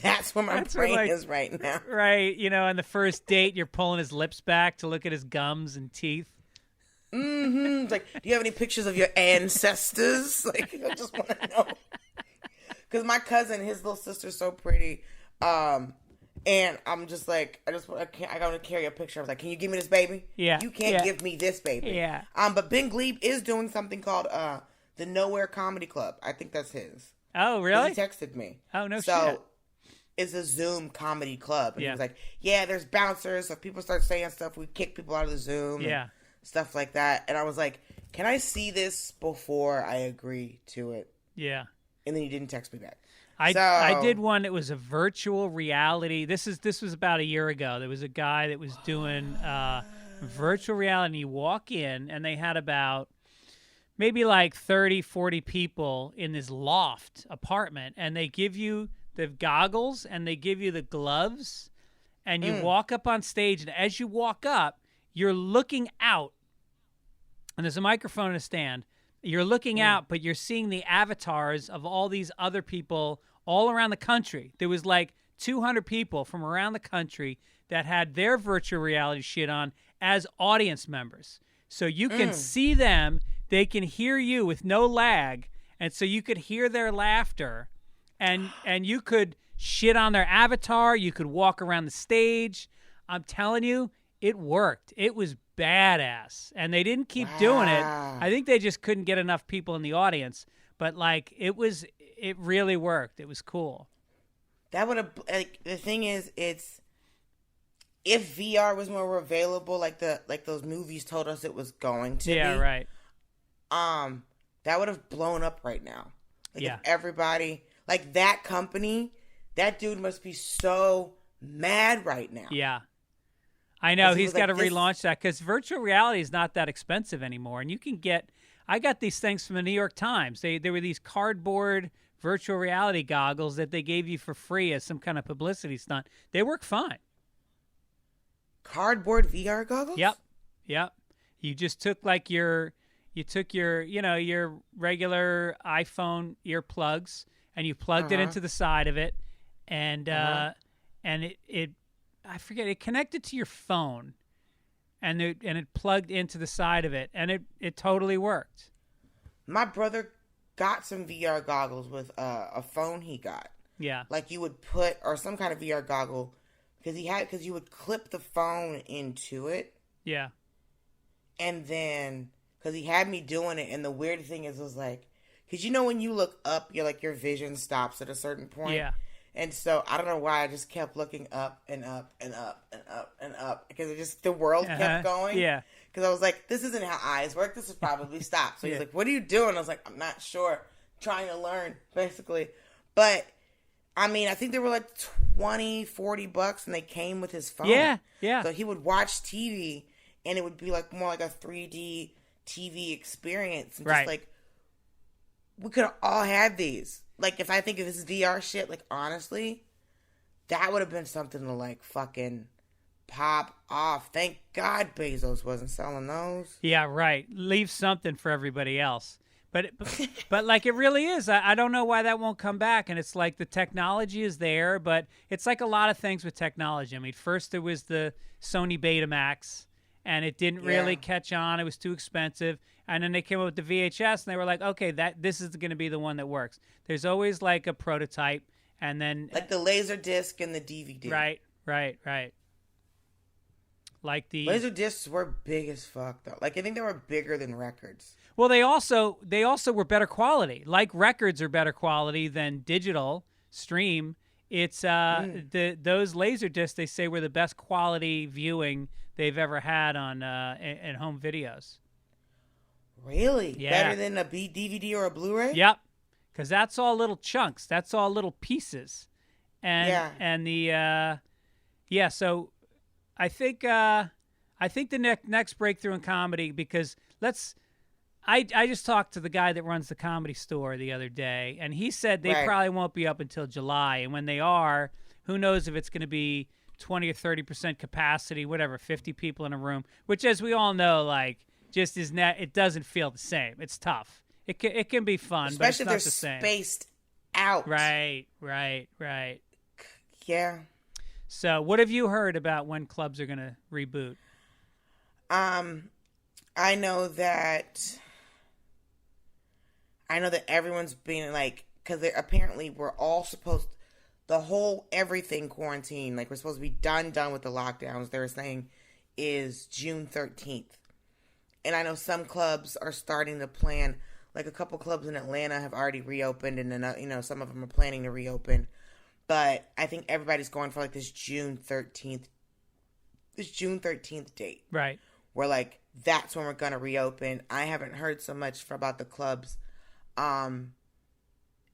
That's where my brain is right now. Right. On the first date, you're pulling his lips back to look at his gums and teeth. Mm-hmm. It's like, do you have any pictures of your ancestors? Like, I just want to know. Because my cousin, his little sister's so pretty. And I'm just like, I got to carry a picture. I was like, can you give me this baby? Yeah. You can't give me this baby. Yeah. But Ben Glebe is doing something called the Nowhere Comedy Club. I think that's his. Oh, really? He texted me. Oh, no shit. So it's a Zoom comedy club. And he was like, yeah, there's bouncers. So if people start saying stuff, we kick people out of the Zoom. Yeah. And stuff like that. And I was like, can I see this before I agree to it? Yeah. And then he didn't text me back. I did one that was a virtual reality. This was about a year ago. There was a guy that was doing virtual reality. And you walk in, and they had about maybe like 30, 40 people in this loft apartment, and they give you the goggles and they give you the gloves, and you walk up on stage, and as you walk up, you're looking out, and there's a microphone and a stand. You're looking out, but you're seeing the avatars of all these other people all around the country. There was like 200 people from around the country that had their virtual reality shit on as audience members. So you can see them, they can hear you with no lag, and so you could hear their laughter, and you could shit on their avatar, you could walk around the stage. I'm telling you, it worked. It was badass. And they didn't keep doing it. I think they just couldn't get enough people in the audience. But like it really worked. It was cool. That would have the thing is, it's if VR was more available, like those movies told us it was going to be. Yeah, right. That would have blown up right now. Like yeah. If everybody, like that company, that dude must be so mad right now. Yeah. I know, he's got to relaunch that because virtual reality is not that expensive anymore. And you can I got these things from the New York Times. They were these cardboard virtual reality goggles that they gave you for free as some kind of publicity stunt. They work fine. Cardboard VR goggles? Yep. You just took like your regular iPhone earplugs and you plugged it into the side of it, and it I forget, it connected to your phone, and it plugged into the side of it, and it totally worked. My brother got some VR goggles with a phone he got. Yeah. Like you would put, or some kind of VR goggle, because you would clip the phone into it. Yeah. And then, because he had me doing it, and the weird thing is, it was like, because when you look up, your vision stops at a certain point. Yeah. And so, I don't know why, I just kept looking up and up and up and up and up. Because the world kept going. Yeah. Because I was like, this isn't how eyes work. This is probably stop. So he's like, what are you doing? I was like, I'm not sure. Trying to learn, basically. But, I mean, I think they were like $20, $40, and they came with his phone. Yeah. So he would watch TV, and it would be like more like a 3D TV experience. And just like, we could have all had these. Like, if I think of this VR shit, like, honestly, that would have been something to, like, fucking pop off. Thank God Bezos wasn't selling those. Yeah, right. Leave something for everybody else. But like, it really is. I don't know why that won't come back. And it's like the technology is there, but it's like a lot of things with technology. I mean, first there was the Sony Betamax, and it didn't really catch on. It was too expensive. And then they came up with the VHS, and they were like, okay, this is going to be the one that works. There's always like a prototype, and then like the laser disc and the DVD. Right. Like the laser discs were big as fuck though. Like I think they were bigger than records. Well, they also were better quality. Like records are better quality than digital stream. It's those laser discs they say were the best quality viewing they've ever had on in home videos. Really? Yeah. Better than a DVD or a Blu-ray? Yep. Because that's all little chunks. That's all little pieces. And the so I think the next breakthrough in comedy, because I just talked to the guy that runs the Comedy Store the other day, and he said they probably won't be up until July, and when they are, who knows if it's going to be 20 or 30% capacity, whatever, 50 people in a room, which, as we all know, like, just is it doesn't feel the same. It's tough. It can be fun, especially but if it's not the same. Spaced out. Right. Yeah. So, what have you heard about when clubs are going to reboot? I know that everyone's being like, because apparently we're all supposed, the whole everything quarantine, like we're supposed to be done with the lockdowns. They're saying is June 13th. And I know some clubs are starting to plan, like a couple clubs in Atlanta have already reopened, and then, some of them are planning to reopen. But I think everybody's going for like this June 13th date. Right. Where like, that's when we're going to reopen. I haven't heard so much about the clubs in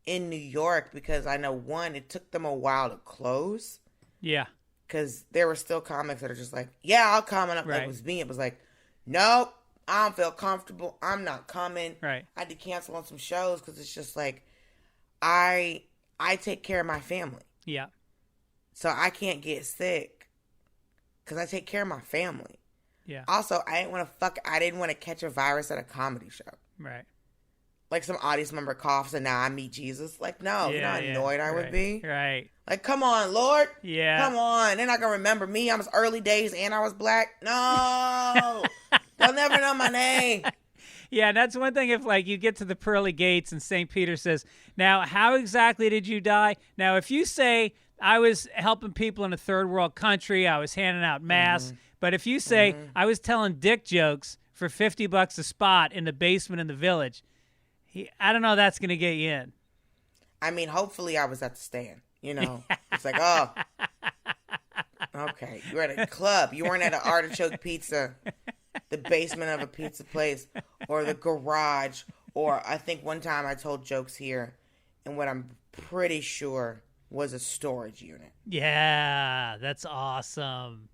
New York, because I know, one, it took them a while to close. Yeah. Because there were still comics that are just like, yeah, I'll come. And it was me. It was like, nope, I don't feel comfortable. I'm not coming. Right. I had to cancel on some shows because it's just like, I take care of my family. Yeah. So I can't get sick because I take care of my family. Yeah. Also, I didn't want to catch a virus at a comedy show. Right. Like some audience member coughs and now I meet Jesus. Like, no, you know how annoyed I would be? Right. Like, come on, Lord. Yeah. Come on. They're not going to remember me. I was early days and I was black. No. They'll never know my name. Yeah, and that's one thing if, like, you get to the pearly gates and St. Peter says, now, how exactly did you die? Now, if you say, I was helping people in a third world country, I was handing out masks, but if you say, I was telling dick jokes for $50 a spot in the basement in the village, I don't know if that's going to get you in. I mean, hopefully I was at the stand, It's like, oh, okay, you're at a club. You weren't at an artichoke pizza, the basement of a pizza place, or the garage, or I think one time I told jokes here in what I'm pretty sure was a storage unit. Yeah, that's awesome.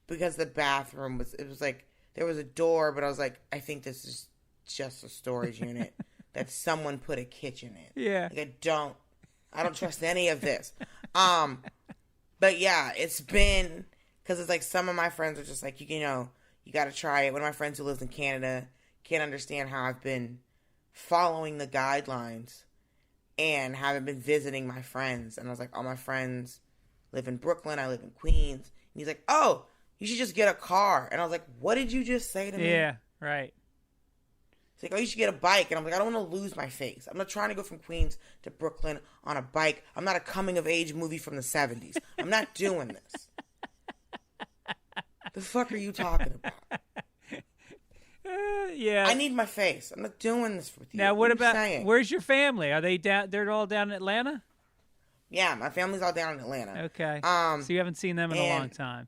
Because the bathroom was like, there was a door, but I was like, I think this is just a storage unit that someone put a kitchen in. Yeah. Like I don't trust any of this. But yeah, it's been, because it's like some of my friends are just like, you got to try it. One of my friends who lives in Canada can't understand how I've been following the guidelines and haven't been visiting my friends. And I was like, all my friends live in Brooklyn. I live in Queens. And he's like, oh, you should just get a car. And I was like, what did you just say to me? Yeah, right. He's like, oh, you should get a bike. And I'm like, I don't want to lose my face. I'm not trying to go from Queens to Brooklyn on a bike. I'm not a coming-of-age movie from the 70s. I'm not doing this. The fuck are you talking about? Yeah. I need my face. I'm not doing this with you. Now, what about, saying? Where's your family? Are they down? They're all down in Atlanta? Yeah, my family's all down in Atlanta. Okay. So you haven't seen them in a long time.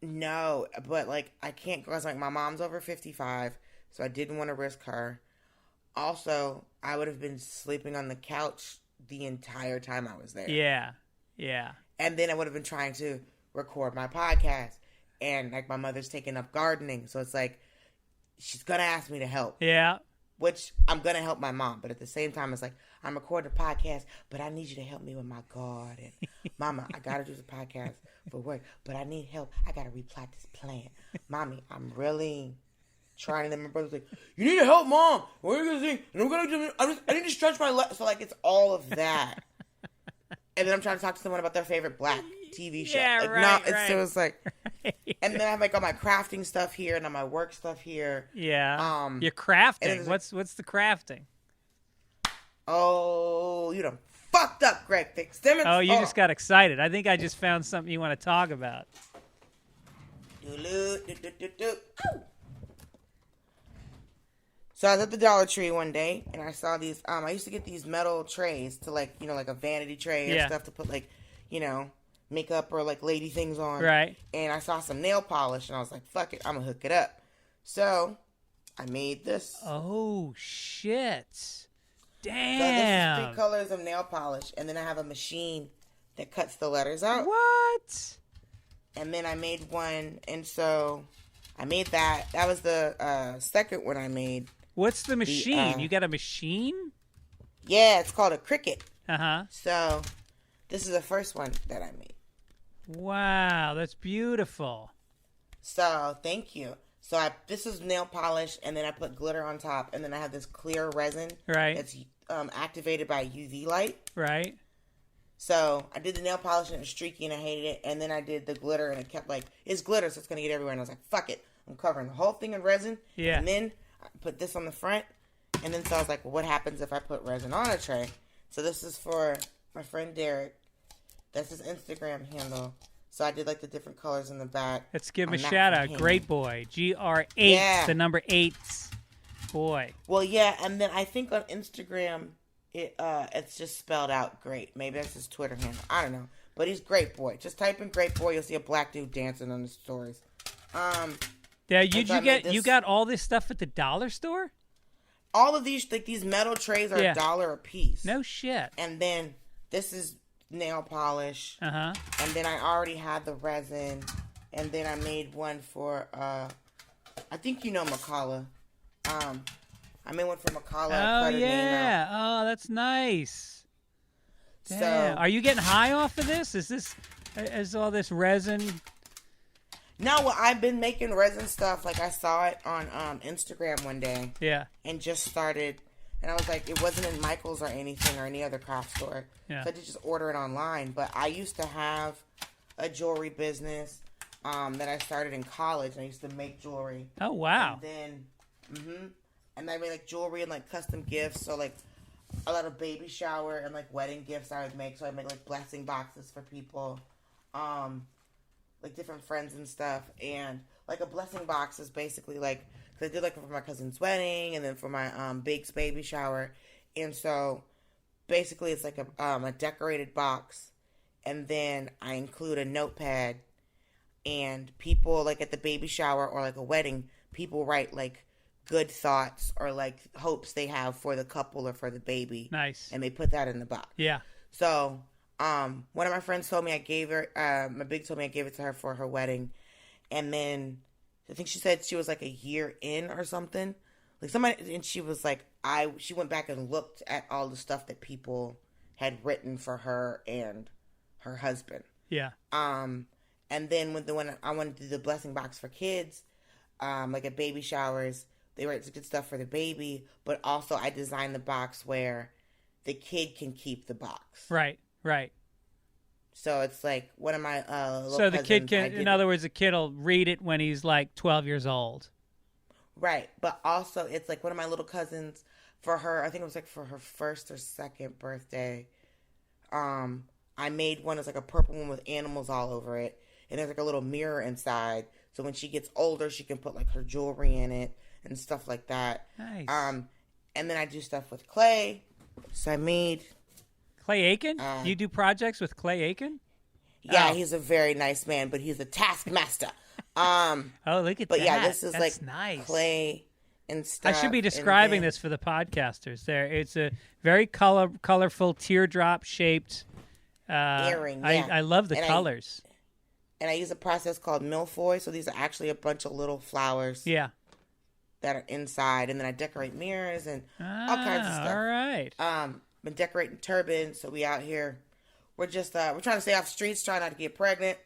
No, but like I can't go. Like my mom's over 55, so I didn't want to risk her. Also, I would have been sleeping on the couch the entire time I was there. Yeah, yeah. And then I would have been trying to record my podcast, and like my mother's taking up gardening, so it's like she's gonna ask me to help. Yeah. Which I'm gonna help my mom, but at the same time, it's like I'm recording a podcast, but I need you to help me with my garden. Mama, I gotta do the podcast for work, but I need help. I gotta replot this plan. Mommy, I'm really trying. And then my brother's like, "You need to help, Mom. What are you gonna think? And I'm gonna do. I need to stretch my legs." So like, it's all of that. And then I'm trying to talk to someone about their favorite black TV show. Yeah, like, right, no, right. So it's like, And then I have like all my crafting stuff here and all my work stuff here. Yeah. You're crafting. What's the crafting? Oh, you done fucked up, Greg Fitzsimmons. Oh, you just got excited. I think I just found something you want to talk about. So I was at the Dollar Tree one day, and I saw these. I used to get these metal trays to like a vanity tray or stuff to put like, makeup or like lady things on. Right. And I saw some nail polish, and I was like, "Fuck it, I'm gonna hook it up." So I made this. Oh shit! Damn. So this is 3 colors of nail polish, and then I have a machine that cuts the letters out. What? And then I made one, and so I made that. That was the second one I made. What's the machine? You got a machine? Yeah, it's called a Cricut. Uh-huh. So this is the first one that I made. Wow, that's beautiful. So thank you. So this is nail polish, and then I put glitter on top, and then I have this clear resin. Right. That's activated by UV light. Right. So I did the nail polish, and it was streaky, and I hated it. And then I did the glitter, and it kept like, it's glitter, so it's going to get everywhere. And I was like, fuck it. I'm covering the whole thing in resin. Yeah. And then I put this on the front. And then so I was like, well, what happens if I put resin on a tray? So this is for my friend Derek. That's his Instagram handle. So I did like the different colors in the back. Let's give him a shout out. Great boy. GR8, the number 8. Boy. Well, yeah. And then I think on Instagram, it's just spelled out great. Maybe that's his Twitter handle. I don't know. But he's great boy. Just type in great boy. You'll see a black dude dancing on the stories. Yeah, you got all this stuff at the dollar store? All of these, like these metal trays are $1 a piece. No shit. And then this is nail polish. Uh-huh. And then I already had the resin. And then I made one for, I think you know Makala. I made one for Makala. Oh, yeah. Oh, that's nice. Damn. So, are you getting high off of this? Is all this resin? No, well, I've been making resin stuff. Like, I saw it on Instagram one day. Yeah. And just started. And I was like, it wasn't in Michael's or anything or any other craft store. Yeah. So I did just order it online. But I used to have a jewelry business that I started in college. And I used to make jewelry. Oh, wow. And then, and I made, like, jewelry and, like, custom gifts. So, like, a lot of baby shower and, like, wedding gifts I would make. So I'd make, like, blessing boxes for people. Like, different friends and stuff. And, like, a blessing box is basically, like, because I did, like, for my cousin's wedding and then for my Bake's baby shower. And so, basically, it's, like, a decorated box. And then I include a notepad. And people, like, at the baby shower or, like, a wedding, people write, like, good thoughts or, like, hopes they have for the couple or for the baby. Nice. And they put that in the box. Yeah. So, one of my friends told me I gave her, my big told me I gave it to her for her wedding. And then, I think she said she was like a year in or something. Like somebody, and she was like, she went back and looked at all the stuff that people had written for her and her husband. Yeah. And then when I wanted to do the blessing box for kids, like at baby showers, they write good stuff for the baby, but also I designed the box where the kid can keep the box. Right. Right. So it's like one of my little so the cousins, kid can, in other words, the kid will read it when he's like 12 years old. Right. But also it's like one of my little cousins for her, I think it was like for her first or second birthday. I made one that's like a purple one with animals all over it. And there's like a little mirror inside. So when she gets older, she can put like her jewelry in it and stuff like that. Nice. And then I do stuff with clay. So I made... Clay Aiken? You do projects with Clay Aiken? Yeah, he's a very nice man, but he's a taskmaster. Oh, look at that. But yeah, this is That's like nice. clay and stuff. I should be describing this for the podcasters. It's a very colorful, teardrop-shaped earring. Yeah. I love the colors. And I use a process called milfoil, so these are actually a bunch of little flowers. Yeah. That are inside, and then I decorate mirrors and all kinds of stuff. All right. Been decorating turbans, so we out here. We're just we're trying to stay off the streets, trying not to get pregnant.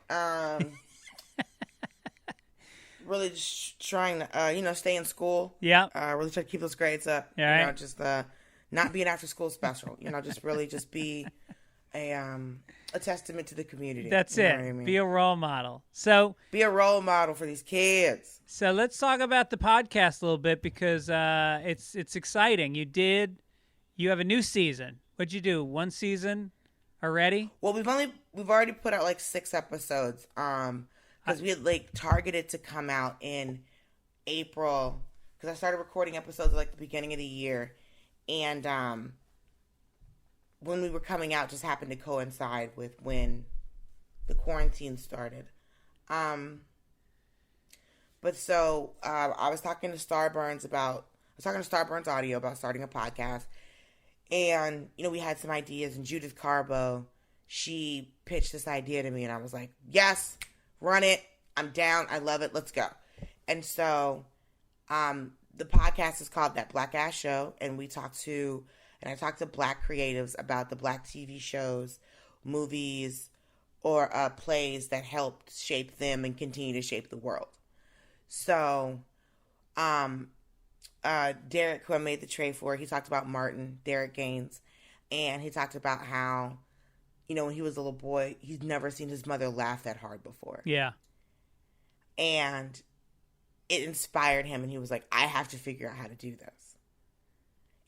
Really just trying to stay in school. Yeah. Really try to keep those grades up. Yeah. Just not be an after school special. Just really just be a a testament to the community. That's it. I mean? Be a role model. So be a role model for these kids. So let's talk about the podcast a little bit because it's exciting. You have a new season. What'd you do? One season already? Well, we've already put out like 6 episodes. Because we had like targeted to come out in April. Because I started recording episodes at like the beginning of the year, and when we were coming out just happened to coincide with when the quarantine started. But so I was talking to Starburns Audio about starting a podcast, and we had some ideas. And Judith Carbo, she pitched this idea to me, and I was like, yes, run it. I'm down. I love it. Let's go. And so the podcast is called That Black Ass Show, and I talk to Black creatives about the Black TV shows, movies, or plays that helped shape them and continue to shape the world. So, Derek, who I made the tray for, he talked about Martin, Derek Gaines, and he talked about how, when he was a little boy, he's never seen his mother laugh that hard before. Yeah. And it inspired him, and he was like, I have to figure out how to do this.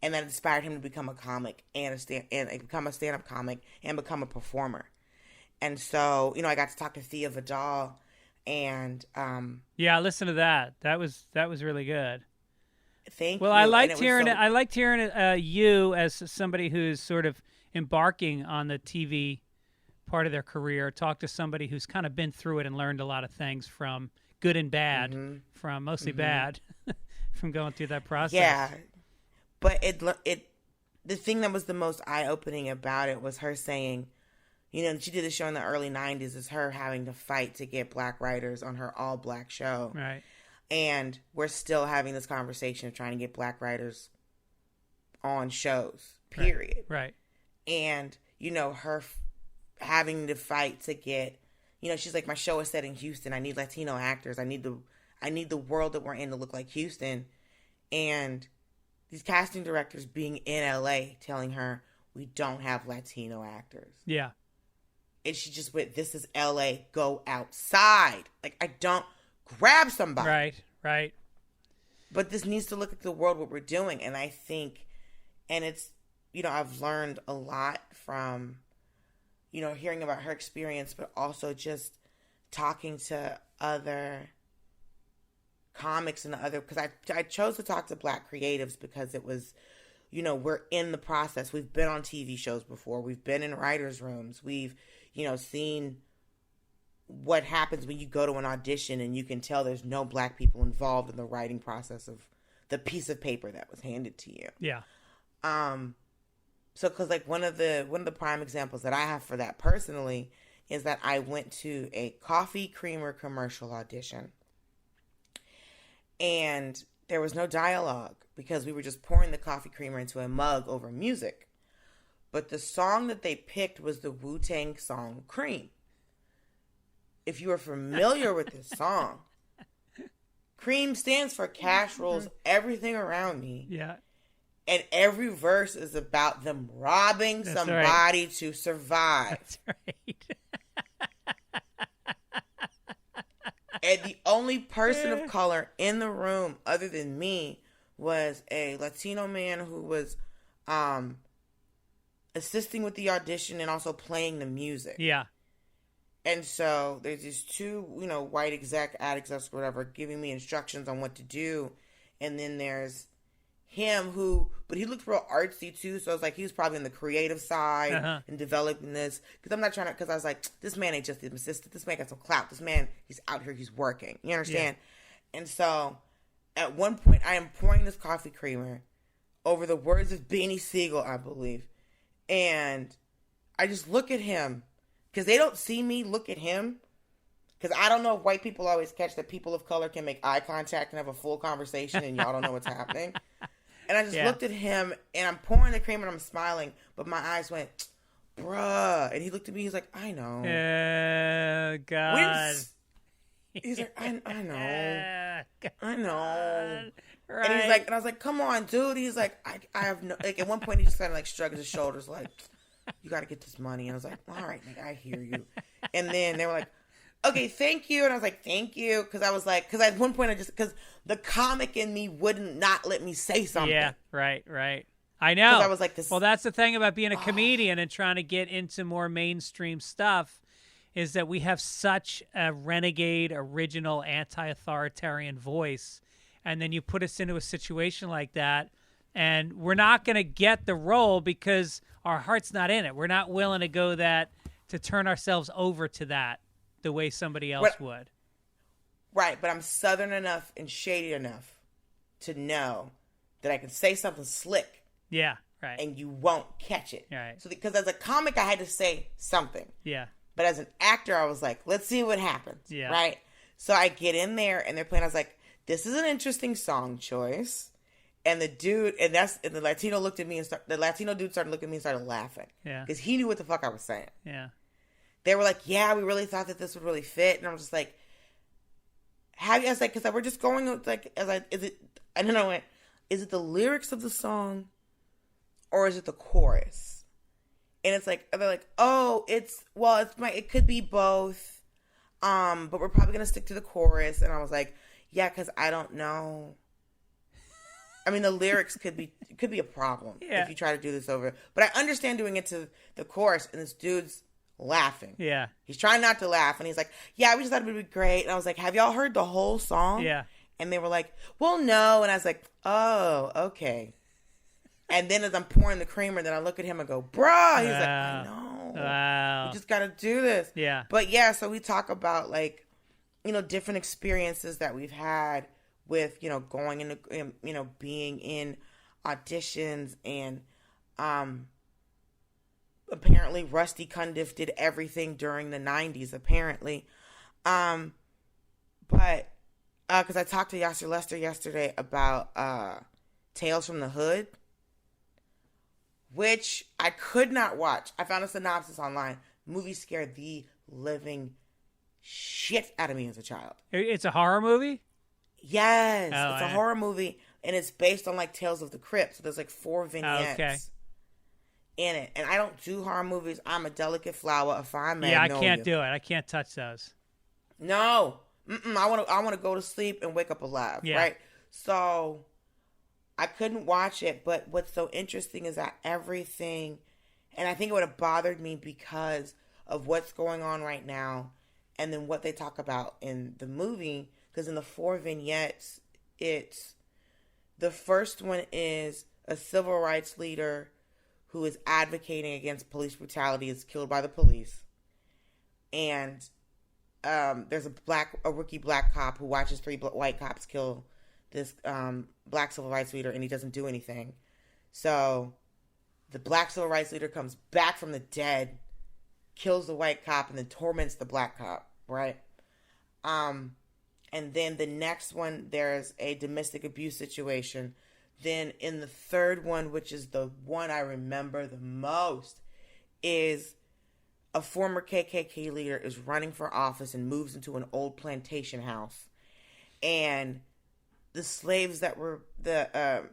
And that inspired him to become a comic and become a stand-up comic and become a performer. And so, I got to talk to Thea Vidal, and yeah, listen to that. That was really good. Thank you. Well, I liked hearing it. I liked hearing you as somebody who's sort of embarking on the TV part of their career. Talk to somebody who's kind of been through it and learned a lot of things from good and bad, from mostly bad, from going through that process. Yeah, but the thing that was the most eye-opening about it was her saying, she did a show in the early 90s, is her having to fight to get Black writers on her all-Black show. Right. And we're still having this conversation of trying to get Black writers on shows, period. Right. And, her having to fight to get, she's like, my show is set in Houston. I need Latino actors. I need the world that we're in to look like Houston. And these casting directors being in LA telling her, we don't have Latino actors. Yeah. And she just went, this is LA, go outside. Like, I don't grab somebody. Right. But this needs to look at the world, what we're doing. And I think, and it's, I've learned a lot from, hearing about her experience, but also just talking to other comics and because I chose to talk to Black creatives because it was, we're in the process. We've been on TV shows before. We've been in writers' rooms. We've, seen what happens when you go to an audition and you can tell there's no Black people involved in the writing process of the piece of paper that was handed to you. Yeah. So, because like one of the prime examples that I have for that personally is that I went to a coffee creamer commercial audition, and there was no dialogue because we were just pouring the coffee creamer into a mug over music. But the song that they picked was the Wu-Tang song Cream. If you are familiar with this song, Cream stands for cash rules everything around me. Yeah. And every verse is about them robbing somebody to survive. That's right. And the only person of color in the room other than me was a Latino man who was assisting with the audition and also playing the music. Yeah. And so there's these two, white ad execs, whatever, giving me instructions on what to do. And then there's him but he looked real artsy too. So I was like, he was probably on the creative side and developing this. Because I was like, this man ain't just an assistant. This man got some clout. This man, he's out here, he's working. You understand? Yeah. And so at one point, I am pouring this coffee creamer over the words of Beanie Siegel, I believe. And I just look at him. Because they don't see me look at him. Because I don't know if white people always catch that people of color can make eye contact and have a full conversation and y'all don't know what's happening. And I just looked at him, and I'm pouring the cream, and I'm smiling, but my eyes went, bruh. And he looked at me, he's like, I know. God. He's like, I know. I know. Right. And I was like, come on, dude. He's like, I have no, like, at one point, he just kind of, like, shrugged his shoulders, like, you got to get this money. And I was like, all right, nigga, I hear you. And then they were like, okay, thank you. And I was like, thank you. Because I was like, because at one point because the comic in me wouldn't not let me say something. Yeah, right. I know. Because I was like, this. Well, that's the thing about being a comedian and trying to get into more mainstream stuff is that we have such a renegade, original, anti-authoritarian voice. And then you put us into a situation like that, and we're not going to get the role because our heart's not in it. We're not willing to go to turn ourselves over to that the way somebody else would. Right, but I'm Southern enough and shady enough to know that I can say something slick. Yeah, right. And you won't catch it. Right. So because as a comic, I had to say something. Yeah. But as an actor, I was like, let's see what happens. Yeah. Right? So I get in there, and they're playing. I was like, this is an interesting song choice. And the dude, and the Latino looked at me, and the Latino dude started looking at me and started laughing. Yeah. Because he knew what the fuck I was saying. Yeah. They were like, yeah, we really thought that this would really fit. And I was just like, I was like, because we're just going with, like, I don't know, is it the lyrics of the song or is it the chorus? And it's like, they're like, oh, it could be both. But we're probably going to stick to the chorus. And I was like, yeah, because I don't know. I mean, the lyrics could be a problem if you try to do this over. But I understand doing it to the chorus, and this dude's laughing. Yeah. He's trying not to laugh, and he's like, yeah, we just thought it would be great. And I was like, have y'all heard the whole song? Yeah. And they were like, well, no. And I was like, oh, okay. And then as I'm pouring the creamer, then I look at him and go, bruh. He's like, I know. Wow. You just got to do this. Yeah. But yeah, so we talk about, like, different experiences that we've had with, going into, being in auditions, and apparently Rusty Cundiff did everything during the 90s, apparently. But, because I talked to Yasser Lester yesterday about Tales from the Hood, which I could not watch. I found a synopsis online. The movie scared the living shit out of me as a child. It's a horror movie? Yes. It's a horror movie, and it's based on, like, Tales of the Crypt. So there's, like, 4 vignettes in it. And I don't do horror movies. I'm a delicate flower, a fine magnolia. Yeah, I can't do it. I can't touch those. No. I want to go to sleep and wake up alive, right? So I couldn't watch it, but what's so interesting is that everything, and I think it would have bothered me because of what's going on right now, and then what they talk about in the movie, because in the 4 vignettes, the first one is a civil rights leader who is advocating against police brutality is killed by the police. And there's a rookie black cop who watches 3 white cops kill this black civil rights leader, and he doesn't do anything. So the black civil rights leader comes back from the dead, kills the white cop, and then torments the black cop, right? And then the next one, there's a domestic abuse situation. Then in the third one, which is the one I remember the most, is a former KKK leader is running for office and moves into an old plantation house. And the slaves that were, the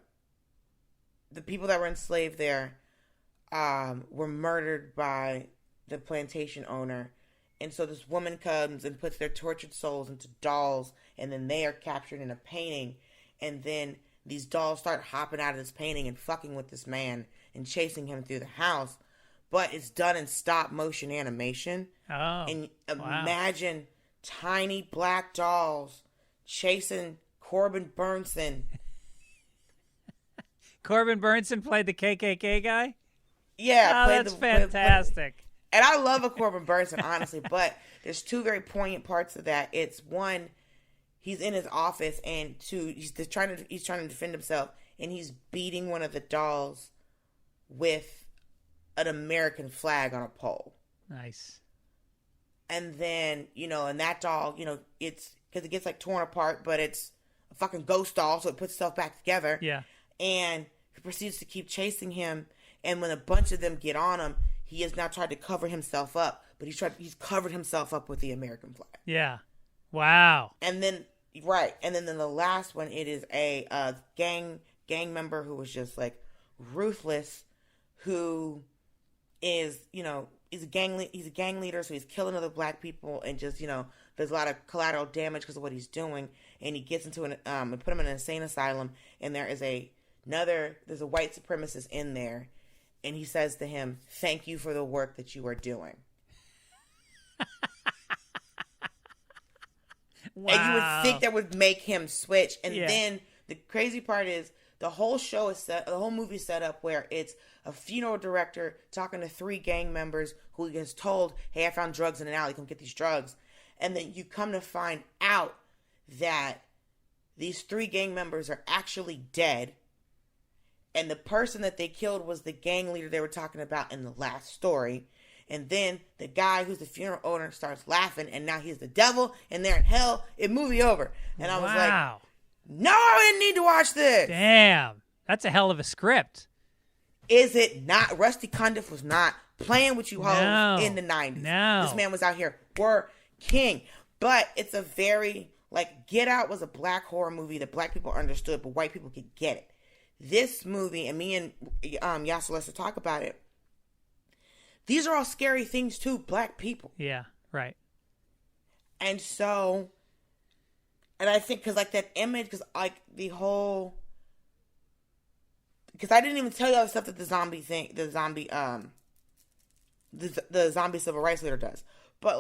people that were enslaved there were murdered by the plantation owner. And so this woman comes and puts their tortured souls into dolls, and then they are captured in a painting. And then these dolls start hopping out of this painting and fucking with this man and chasing him through the house. But it's done in stop motion animation. Oh, and imagine tiny black dolls chasing Corbin Burnson. Corbin Burnson played the KKK guy? Yeah. That's fantastic. And I love a Corbin Burnson, honestly, but there's 2 very poignant parts of that. It's one, he's in his office, and 2, he's trying to defend himself, and he's beating one of the dolls with an American flag on a pole. Nice. And then, and that doll, it's because it gets, like, torn apart, but it's a fucking ghost doll, so it puts itself back together. Yeah. And he proceeds to keep chasing him, and when a bunch of them get on him, he has now tried to cover himself up, but he's covered himself up with the American flag. Yeah. Wow. And then, right. And then in the last one, it is a gang member who was just, like, ruthless, who is, he's a gang leader, so he's killing other black people, and just, there's a lot of collateral damage because of what he's doing, and he gets into and put him in an insane asylum, and there's a white supremacist in there, and he says to him, "Thank you for the work that you are doing." Wow. And you would think that would make him switch, and then the crazy part is the whole movie is set up where it's a funeral director talking to 3 gang members who gets told, "Hey, I found drugs in an alley. Come get these drugs." And then you come to find out that these 3 gang members are actually dead. And the person that they killed was the gang leader they were talking about in the last story. And then the guy who's the funeral owner starts laughing, and now he's the devil, and they're in hell. Movie over. And I was like, no, I didn't need to watch this. Damn. That's a hell of a script. Is it not? Rusty Cundiff was not playing with you hoes in the 90s. No. This man was out here working. But it's a very, Get Out was a black horror movie that black people understood, but white people could get it. This movie, and me and Yasser Lester talk about it, these are all scary things too, black people. Yeah, right. And so, and I think because that image, because I didn't even tell you all the stuff that the zombie civil rights leader does, but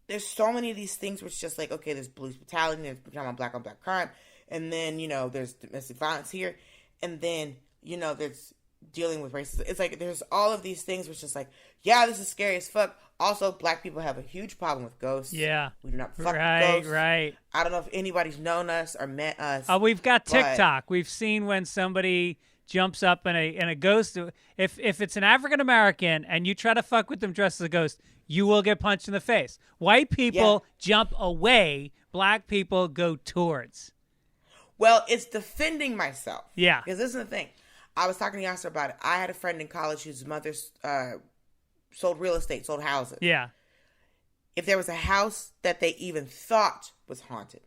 there's so many of these things where it's just okay, there's police brutality, there's on black crime, and then there's domestic violence here, and then there's dealing with racism. It's there's all of these things which is this is scary as fuck. Also, black people have a huge problem with ghosts. Yeah. We do not fuck with ghosts. Right. I don't know if anybody's known us or met us. We've got TikTok. We've seen when somebody jumps up in a ghost. If it's an African American and you try to fuck with them dressed as a ghost, you will get punched in the face. White people jump away. Black people go towards. Well, it's defending myself. Yeah. Because this is the thing. I was talking to Yasser about it. I had a friend in college whose mother sold real estate, sold houses. Yeah. If there was a house that they even thought was haunted,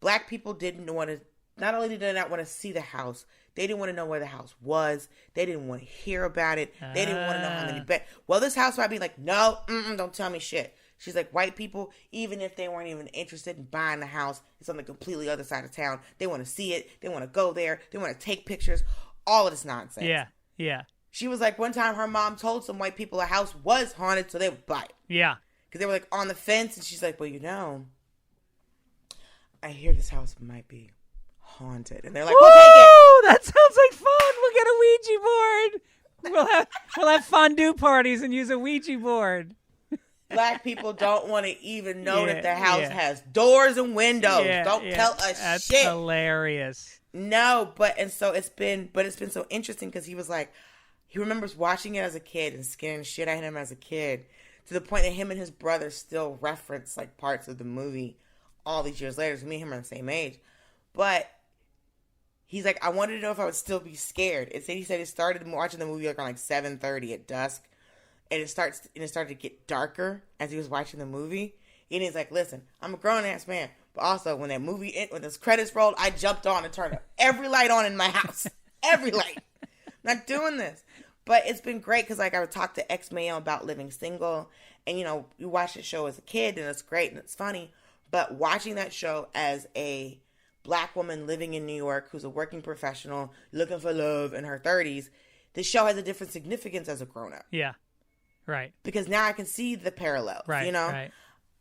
black people didn't want to, not only did they not want to see the house, they didn't want to know where the house was. They didn't want to hear about it. They didn't want to know how many beds. Well, this house might be no, don't tell me shit. She's white people, even if they weren't even interested in buying the house, it's on the completely other side of town. They want to see it. They want to go there. They want to take pictures. All of this nonsense. Yeah, yeah. She was one time her mom told some white people a house was haunted, so they would buy it. Yeah. Because they were on the fence, and she's well, I hear this house might be haunted. And they're we'll take it. That sounds like fun. We'll get a Ouija board. We'll have fondue parties and use a Ouija board. Black people don't want to even know that the house has doors and windows. Don't tell us That's shit. That's hilarious. No, so it's been so interesting because he was he remembers watching it as a kid and scaring shit out of him as a kid, to the point that him and his brother still reference parts of the movie all these years later. So me and him are the same age, but he's I wanted to know if I would still be scared. He said he started watching the movie around 7:30 at dusk, and it started to get darker as he was watching the movie. And he's listen, I'm a grown ass man. But also, when when those credits rolled, I jumped on and turned up every light on in my house. Every light. Not doing this. But it's been great because, I would talk to ex-Mayo about living single. And, you watch the show as a kid, and it's great and it's funny. But watching that show as a black woman living in New York who's a working professional, looking for love in her 30s, the show has a different significance as a grown-up. Yeah. Right. Because now I can see the parallels, right, Right.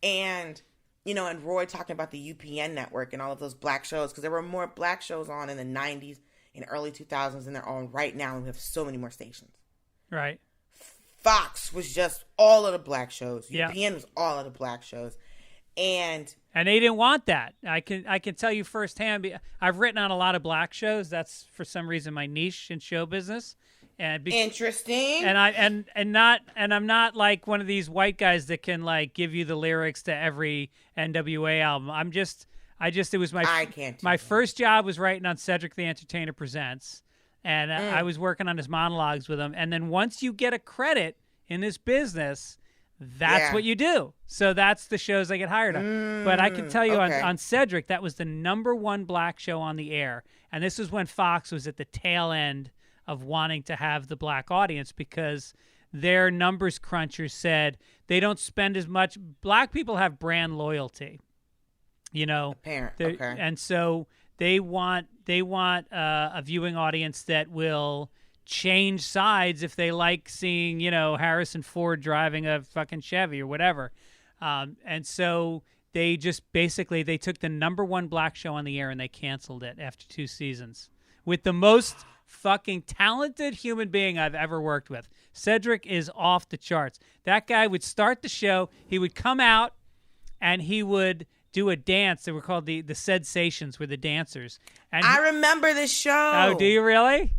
And... and Roy talking about the UPN network and all of those black shows, because there were more black shows on in the 90s and early 2000s than they're on right now, and we have so many more stations. Right. Fox was just all of the black shows. Yeah. UPN was all of the black shows. And they didn't want that. I can tell you firsthand. I've written on a lot of black shows. That's for some reason my niche in show business. Interesting. And I'm not like one of these white guys that can give you the lyrics to every NWA album. It was my first job was writing on Cedric the Entertainer Presents, and I was working on his monologues with him. And then once you get a credit in this business, that's what you do. So that's the shows I get hired on. But I can tell you on Cedric, that was the #1 black show on the air. And this was when Fox was at the tail end of wanting to have the black audience because their numbers crunchers said they don't spend as much. Black people have brand loyalty, Okay. And so they want a viewing audience that will change sides if they like seeing, Harrison Ford driving a fucking Chevy or whatever. And so they just basically, they took the #1 black show on the air and they canceled it after 2 seasons with the most fucking talented human being I've ever worked with. Cedric is off the charts. That guy would start the show. He would come out and he would do a dance. They were called the Sensations, were the dancers. And I remember this show. Oh, do you really?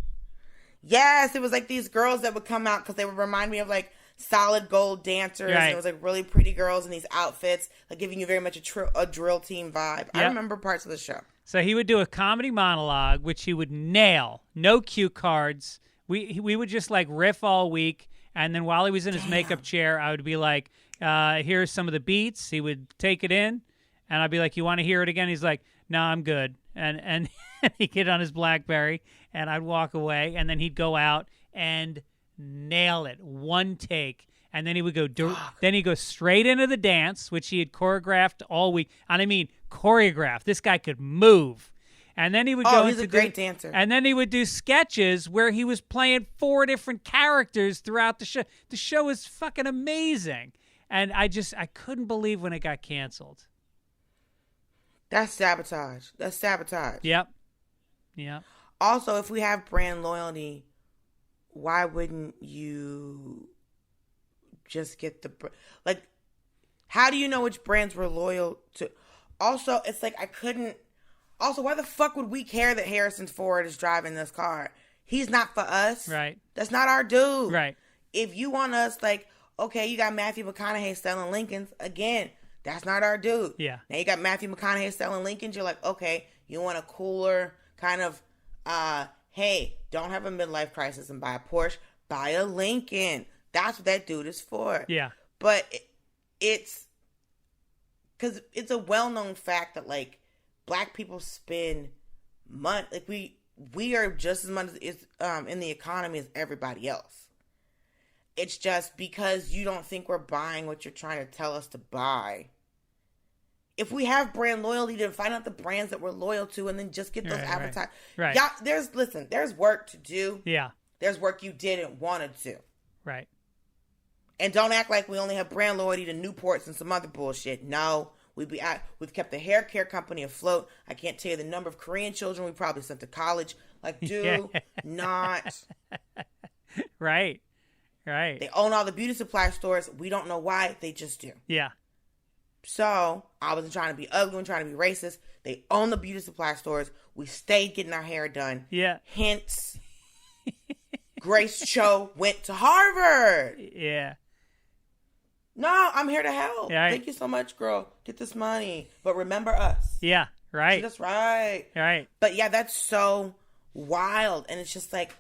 Yes, it was like these girls that would come out because they would remind me of like solid gold dancers. Right. And it was like really pretty girls in these outfits, like giving you very much a drill team vibe. Yep. I remember parts of the show. So he would do a comedy monologue, which he would nail. No cue cards. We would just like riff all week. And then while he was in his makeup chair, I would be like, here's some of the beats. He would take it in. And I'd be like, you want to hear it again? He's like, no, I'm good. And he'd get on his BlackBerry, and I'd walk away. And then he'd go out and nail it. One take. And then he would go then he'd go straight into the dance, which he had choreographed all week. And I mean, choreographed. This guy could move. And then he would go he's a great dancer. And then he would do sketches where he was playing 4 different characters throughout the show. The show was fucking amazing. And I couldn't believe when it got canceled. That's sabotage. Yep. Also, if we have brand loyalty, why wouldn't you just get like, how do you know which brands we're loyal to? Also, it's like also, why the fuck would we care that Harrison Ford is driving this car? He's not for us. Right. That's not our dude. Right. If you want us, like, okay, you got Matthew McConaughey selling Lincolns, again, that's not our dude. Yeah. Now you got Matthew McConaughey selling Lincolns, you're like, okay, you want a cooler kind of, hey, don't have a midlife crisis and buy a Porsche, buy a Lincoln. That's what that dude is for. Yeah. But it's, because it's a well-known fact that, like, black people spend money, like, we are just as much in the economy as everybody else. It's just because you don't think we're buying what you're trying to tell us to buy. If we have brand loyalty, then find out the brands that we're loyal to and then just get those advertised. Right. Yeah, there's work to do. Yeah. There's work you didn't want to do. Right. And don't act like we only have brand loyalty to Newports and some other bullshit. No. We've kept the hair care company afloat. I can't tell you the number of Korean children we probably sent to college. Like, do not. Right. They own all the beauty supply stores. We don't know why. They just do. Yeah. So, I wasn't trying to be ugly and trying to be racist. They own the beauty supply stores. We stayed getting our hair done. Yeah. Hence, Grace Cho went to Harvard. Yeah. No, I'm here to help. Yeah, Thank you so much, girl. Get this money. But remember us. Yeah, right. That's right. Right. But yeah, that's so wild. And it's just like,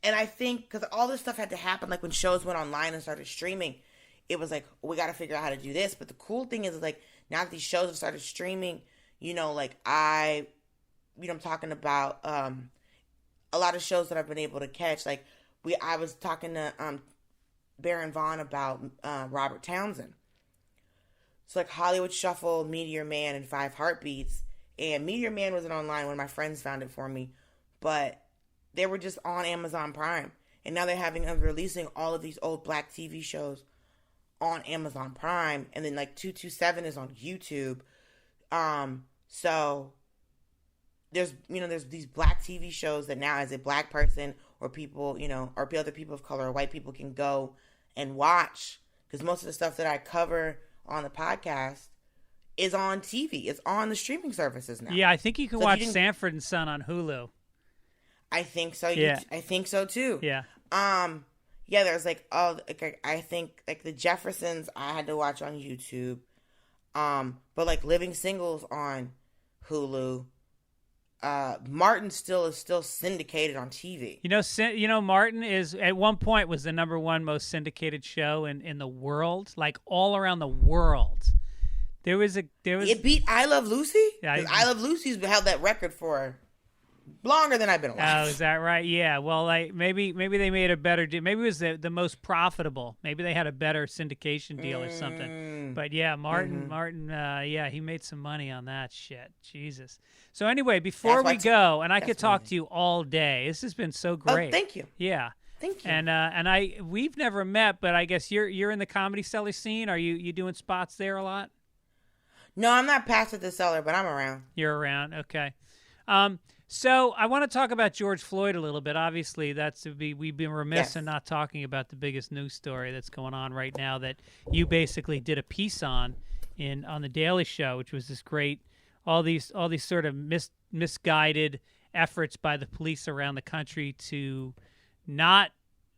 and I think, because all this stuff had to happen, like when shows went online and started streaming, it was like, we got to figure out how to do this. But the cool thing is like, now that these shows have started streaming, like I'm talking about a lot of shows that I've been able to catch. Like I was talking to Baron Vaughn about Robert Townsend. So like Hollywood Shuffle, Meteor Man, and 5 Heartbeats. And Meteor Man wasn't online. One of my friends found it for me. But they were just on Amazon Prime. And now they're releasing all of these old black TV shows on Amazon Prime. And then like 227 is on YouTube. So there's these black TV shows that now as a black person or people, or other people of color or white people can go and watch. Because most of the stuff that I cover on the podcast is on TV. It's on the streaming services now. Yeah, I think you can watch Sanford and Son on Hulu. I think so. Yeah. I think so too. Yeah. Yeah, there's like, I think like the Jeffersons I had to watch on YouTube. But like Living Singles on Hulu. Martin is still syndicated on TV. Martin is at one point was the #1 most syndicated show in the world, like all around the world. It beat I Love Lucy. Yeah, I Love Lucy's held that record for longer than I've been alive. Oh, is that right? Yeah. Well, like maybe they made a better deal. Maybe it was the most profitable. Maybe they had a better syndication deal or something. But yeah, Martin, yeah, he made some money on that shit. Jesus. So anyway, before we go, and I could talk to you all day. This has been so great. Oh, thank you. Yeah. Thank you. And we've never met, but I guess you're in the Comedy Cellar scene. Are you doing spots there a lot? No, I'm not past at the Cellar, but I'm around. You're around. Okay. So I want to talk about George Floyd a little bit. Obviously, we've been remiss in not talking about the biggest news story that's going on right now that you basically did a piece on the Daily Show, which was this great, all these sort of misguided efforts by the police around the country to not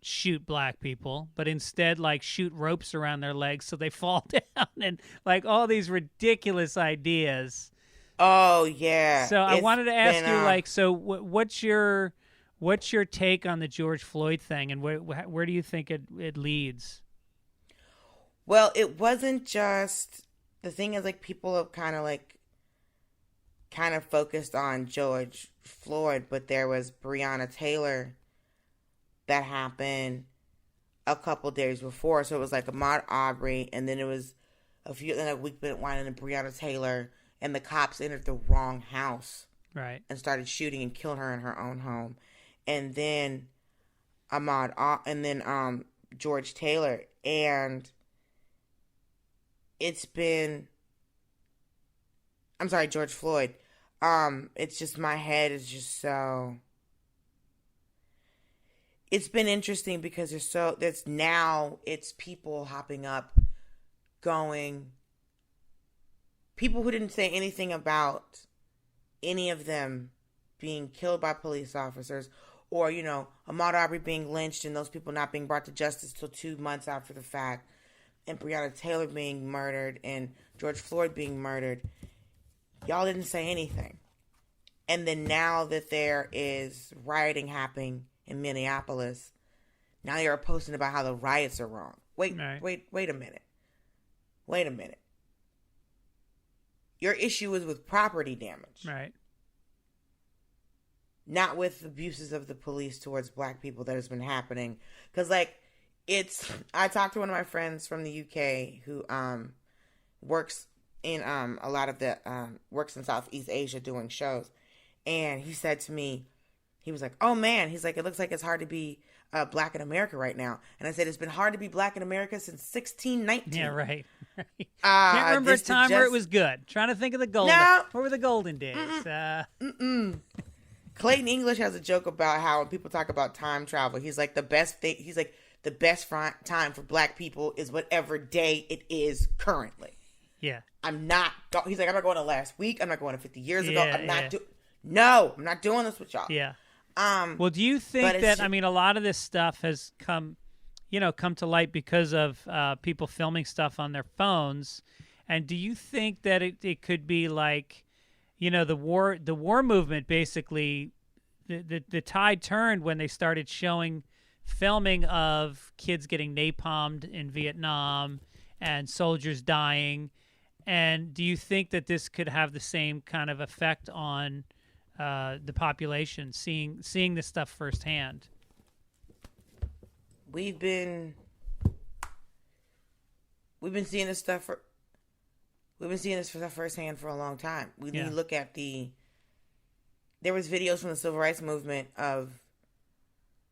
shoot black people, but instead like shoot ropes around their legs so they fall down, and like all these ridiculous ideas. Oh yeah. So I wanted to ask you, like, so what's your take on the George Floyd thing, and where do you think it leads? Well, it wasn't just, the thing is, like, people have kind of focused on George Floyd, but there was Breonna Taylor that happened a couple days before. So it was like Ahmaud Arbery, and then it was a week went into Breonna Taylor, and the cops entered the wrong house, right, and started shooting and killed her in her own home, and then George Taylor, and George Floyd. It's just, my head is just so. It's been interesting because it's people hopping up, going. People who didn't say anything about any of them being killed by police officers, or, Ahmaud Arbery being lynched and those people not being brought to justice till 2 months after the fact, and Breonna Taylor being murdered and George Floyd being murdered. Y'all didn't say anything. And then now that there is rioting happening in Minneapolis, now you're posting about how the riots are wrong. Wait a minute. Your issue is with property damage. Right. Not with abuses of the police towards black people that has been happening. Because, I talked to one of my friends from the UK who works in works in Southeast Asia doing shows. And he said to me, he was like, oh man, he's like, it looks like it's hard to be black in America right now. And I said, it's been hard to be black in America since 1619. Yeah, right. Can't remember a time where it was good. Trying to think of the golden. No. What were the golden days? Clayton English has a joke about how when people talk about time travel, he's like, the best time for black people is whatever day it is currently. Yeah. He's like, I'm not going to last week. I'm not going to 50 years ago. I'm not doing this with y'all. Yeah. Well, do you think that, a lot of this stuff has come to light because of people filming stuff on their phones, and do you think that it could be like, the war movement, basically, the tide turned when they started showing filming of kids getting napalmed in Vietnam and soldiers dying, and do you think that this could have the same kind of effect on the population, seeing this stuff firsthand? We've been seeing this stuff firsthand for a long time. You look at there was videos from the Civil Rights Movement of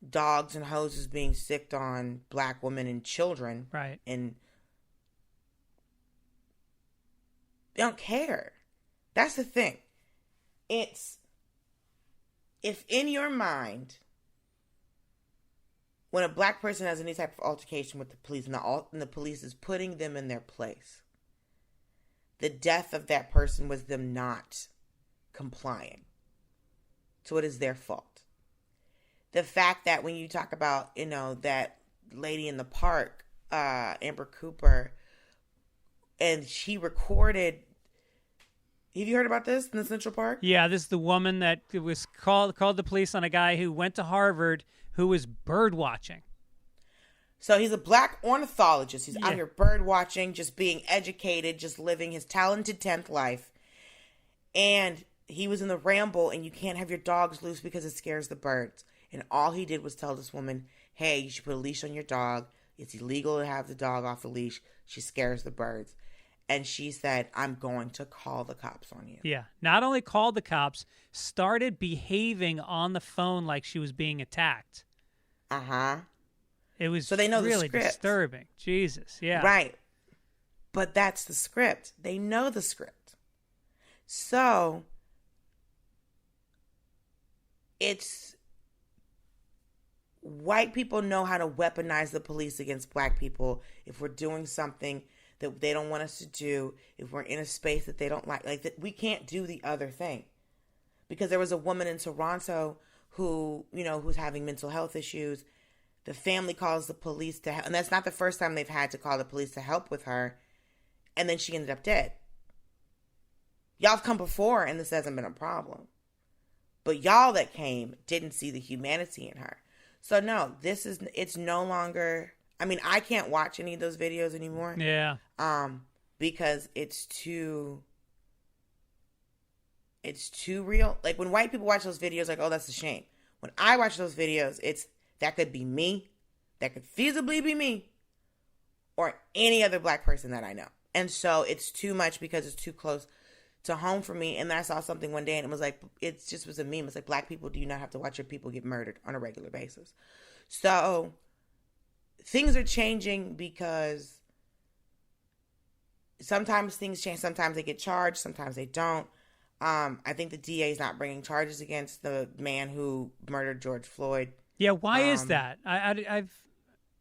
dogs and hoses being sicked on black women and children. Right. And they don't care. That's the thing. If in your mind, when a black person has any type of altercation with the police and the police is putting them in their place, the death of that person was them not complying. So it is their fault. The fact that when you talk about, that lady in the park, Amber Cooper, and she recorded. Have you heard about this in the Central Park? Yeah, this is the woman that was called the police on a guy who went to Harvard who was bird watching. So he's a black ornithologist. He's out here bird watching, just being educated, just living his talented 10th life. And he was in the ramble, and you can't have your dogs loose because it scares the birds. And all he did was tell this woman, hey, you should put a leash on your dog. It's illegal to have the dog off the leash. She scares the birds. And she said, I'm going to call the cops on you. Yeah. Not only called the cops, started behaving on the phone like she was being attacked. Uh-huh. It was so they know really the disturbing. Jesus. Yeah. Right. But that's the script. They know the script. So it's white people know how to weaponize the police against black people if we're doing something that they don't want us to do, if we're in a space that they don't like that we can't do the other thing. Because there was a woman in Toronto who, who's having mental health issues. The family calls the police to help, and that's not the first time they've had to call the police to help with her, and then she ended up dead. Y'all have come before, and this hasn't been a problem. But y'all that came didn't see the humanity in her. So no, it's no longer, I can't watch any of those videos anymore. Yeah. Because it's too real. Like when white people watch those videos, like, oh, that's a shame. When I watch those videos, that could be me. That could feasibly be me. Or any other black person that I know. And so it's too much because it's too close to home for me. And then I saw something one day and it was like, it just was a meme. It's like, black people, do you not have to watch your people get murdered on a regular basis? So things are changing because sometimes things change. Sometimes they get charged. Sometimes they don't. I think the DA is not bringing charges against the man who murdered George Floyd. Yeah, why is that?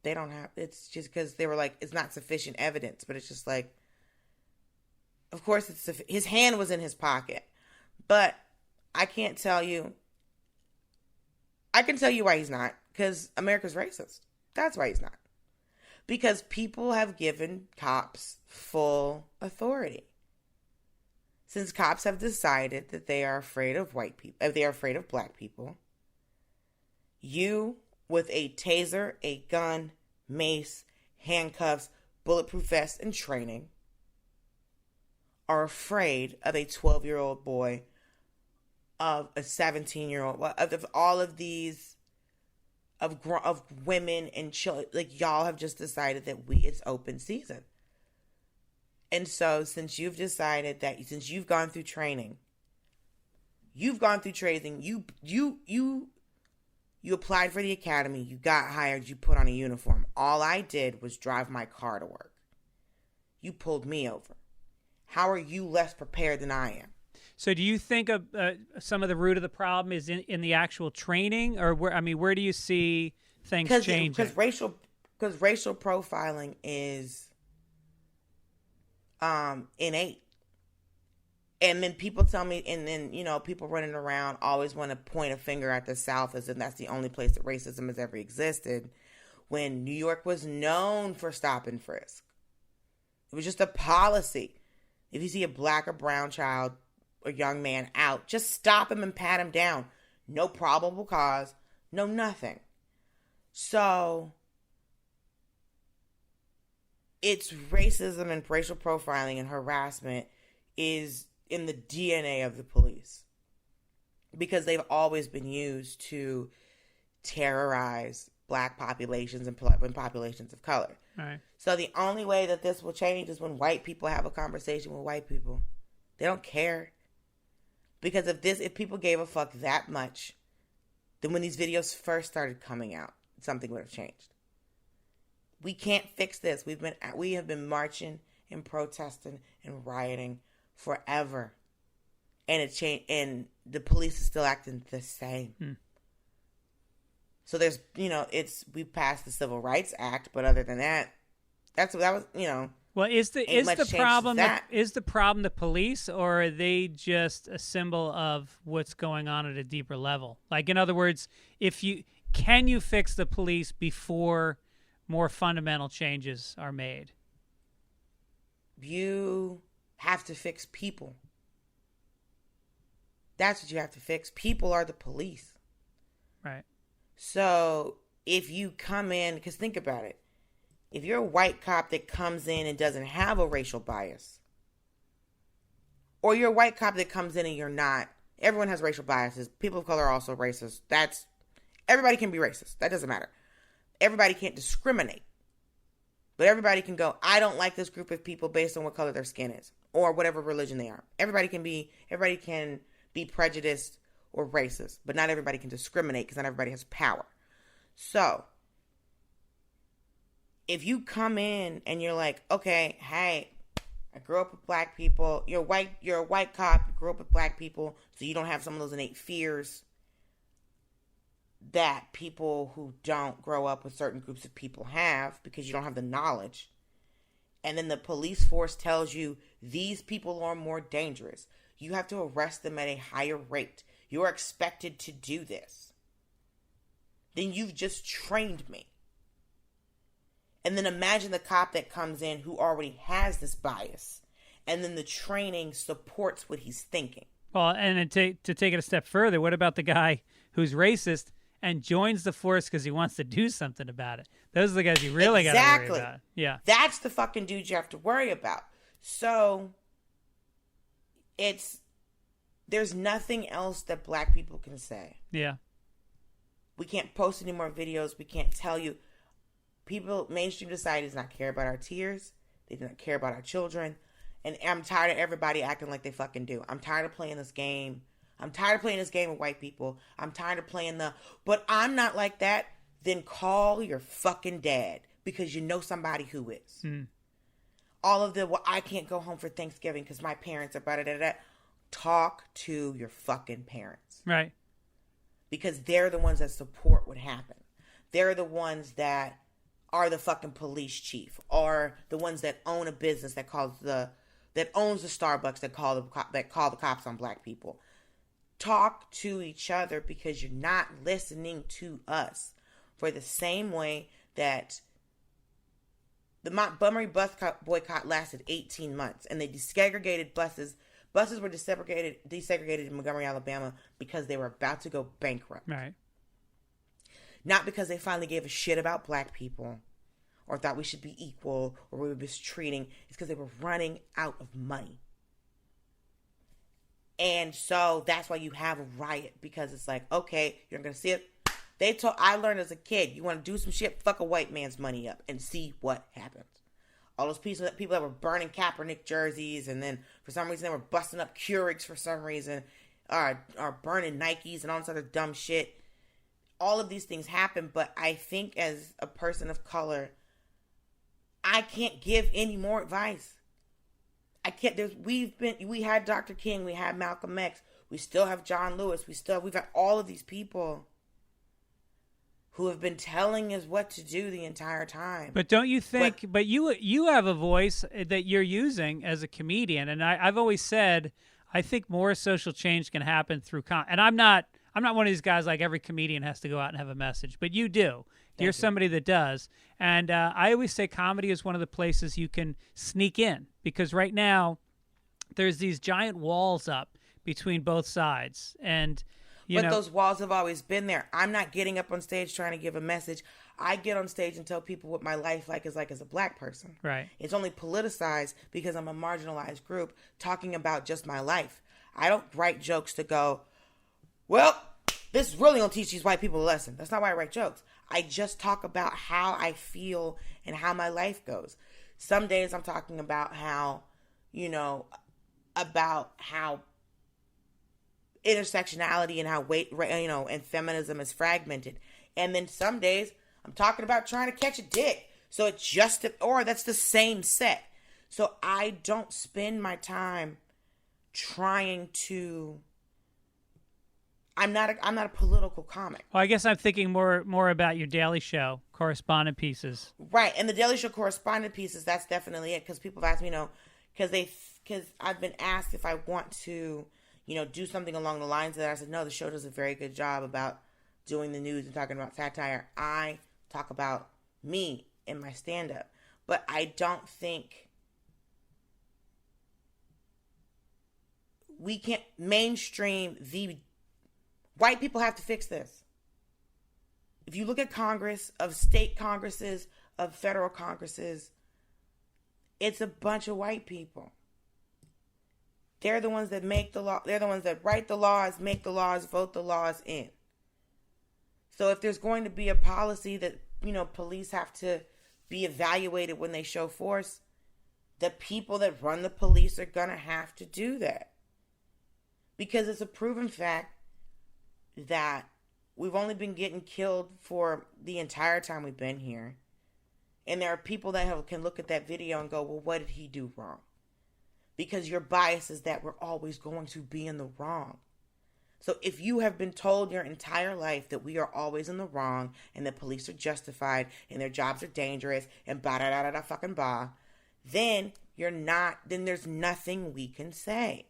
They don't have. It's just because they were like, it's not sufficient evidence. But it's just like, of course, his hand was in his pocket. But I can't tell you. I can tell you why he's not. Because America's racist. That's why he's not. Because people have given cops full authority. Since cops have decided that they are afraid of white people, they are afraid of black people, you, with a taser, a gun, mace, handcuffs, bulletproof vest, and training, are afraid of a 12-year-old boy, of a 17-year-old, of all of these, of women and children. Like, y'all have just decided that it's open season. And so, since you've decided that, since you've gone through training, you applied for the academy, you got hired, you put on a uniform. All I did was drive my car to work. You pulled me over. How are you less prepared than I am? So do you think some of the root of the problem is in the actual training? Or where do you see things changing? Because racial profiling is innate. And then people tell me, and then, people running around always want to point a finger at the South as if that's the only place that racism has ever existed, when New York was known for stop and frisk. It was just a policy. If you see a black or brown child or young man out, just stop him and pat him down. No probable cause, no nothing. So it's racism and racial profiling and harassment is in the DNA of the police, because they've always been used to terrorize black populations and populations of color. Right. So the only way that this will change is when white people have a conversation with white people. They don't care. Because if people gave a fuck that much, then when these videos first started coming out, something would have changed. We can't fix this. We have been marching and protesting and rioting forever, and it changed, and the police is still acting the same. So there's, we passed the Civil Rights Act, but other than that, that was. Well, is the problem the police, or are they just a symbol of what's going on at a deeper level? Like, in other words, can you fix the police before more fundamental changes are made? You have to fix people. That's what you have to fix. People are the police. Right. So if you come in, because think about it. If you're a white cop that comes in and doesn't have a racial bias, or you're a white cop that comes in and you're not Everyone has racial biases. People of color are also racist. Everybody can be racist. That doesn't matter. Everybody can't discriminate. But everybody can go, I don't like this group of people based on what color their skin is or whatever religion they are. Everybody can be prejudiced or racist, but not everybody can discriminate because not everybody has power. So, if you come in and you're like, okay, hey, I grew up with black people. You're a white cop. You grew up with black people, so you don't have some of those innate fears that people who don't grow up with certain groups of people have because you don't have the knowledge. And then the police force tells you these people are more dangerous. You have to arrest them at a higher rate. You are expected to do this. Then you've just trained me. And then imagine the cop that comes in who already has this bias. And then the training supports what he's thinking. Well, and to take it a step further, what about the guy who's racist and joins the force because he wants to do something about it? Those are the guys you really got to worry about. Yeah. That's the fucking dude you have to worry about. So, there's nothing else that black people can say. Yeah. We can't post any more videos. We can't tell you. Mainstream society does not care about our tears. They do not care about our children. And I'm tired of everybody acting like they fucking do. I'm tired of playing this game. I'm tired of playing this game with white people. I'm tired of playing but I'm not like that. Then call your fucking dad because you know somebody who is. All of I can't go home for Thanksgiving because my parents are blah. Talk to your fucking parents. Right. Because they're the ones that support what happened. They're the ones that are the fucking police chief, or the ones that own a business that owns the Starbucks that call the cops on black people. Talk to each other because you're not listening to us. For the same way that the Montgomery bus boycott lasted 18 months, and they desegregated buses. Buses were desegregated in Montgomery, Alabama, because they were about to go bankrupt. Right. Not because they finally gave a shit about black people or thought we should be equal or we were mistreating. It's because they were running out of money. And so that's why you have a riot, because it's like, okay, you're going to see it. I learned as a kid, you want to do some shit, fuck a white man's money up and see what happens. All those people that were burning Kaepernick jerseys, and then for some reason they were busting up Keurigs for some reason, are burning Nikes and all this other dumb shit. All of these things happen, but I think as a person of color, I can't give any more advice. I can't. We had Dr. King, we had Malcolm X, we still have John Lewis, we've got all of these people who have been telling us what to do the entire time. But don't you think? But you have a voice that you're using as a comedian, and I've always said I think more social change can happen through and I'm not one of these guys like every comedian has to go out and have a message, but you do. You're somebody that does. And I always say comedy is one of the places you can sneak in, because right now there's these giant walls up between both sides. And But those walls have always been there. I'm not getting up on stage trying to give a message. I get on stage and tell people what my life is like as a black person. Right. It's only politicized because I'm a marginalized group talking about just my life. I don't write jokes to go, well, this is really going to teach these white people a lesson. That's not why I write jokes. I just talk about how I feel and how my life goes. Some days I'm talking about how, intersectionality and how and feminism is fragmented. And then some days I'm talking about trying to catch a dick. So it's that's the same set. So I don't spend my time trying to. I'm not a political comic. Well, I guess I'm thinking more about your Daily Show correspondent pieces. Right, and the Daily Show correspondent pieces, that's definitely it. Because people have asked me, because I've been asked if I want to, do something along the lines of that. I said, no, the show does a very good job about doing the news and talking about satire. I talk about me in my stand-up. But I don't think we can't mainstream the white people have to fix this. If you look at Congress, of state Congresses, of federal Congresses, it's a bunch of white people. They're the ones that make the law. They're the ones that write the laws, make the laws, vote the laws in. So if there's going to be a policy that, police have to be evaluated when they show force, the people that run the police are going to have to do that. Because it's a proven fact that we've only been getting killed for the entire time we've been here. And there are people that can look at that video and go, well, what did he do wrong? Because your bias is that we're always going to be in the wrong. So if you have been told your entire life that we are always in the wrong and the police are justified and their jobs are dangerous and ba-da-da-da-da fucking ba, then there's nothing we can say.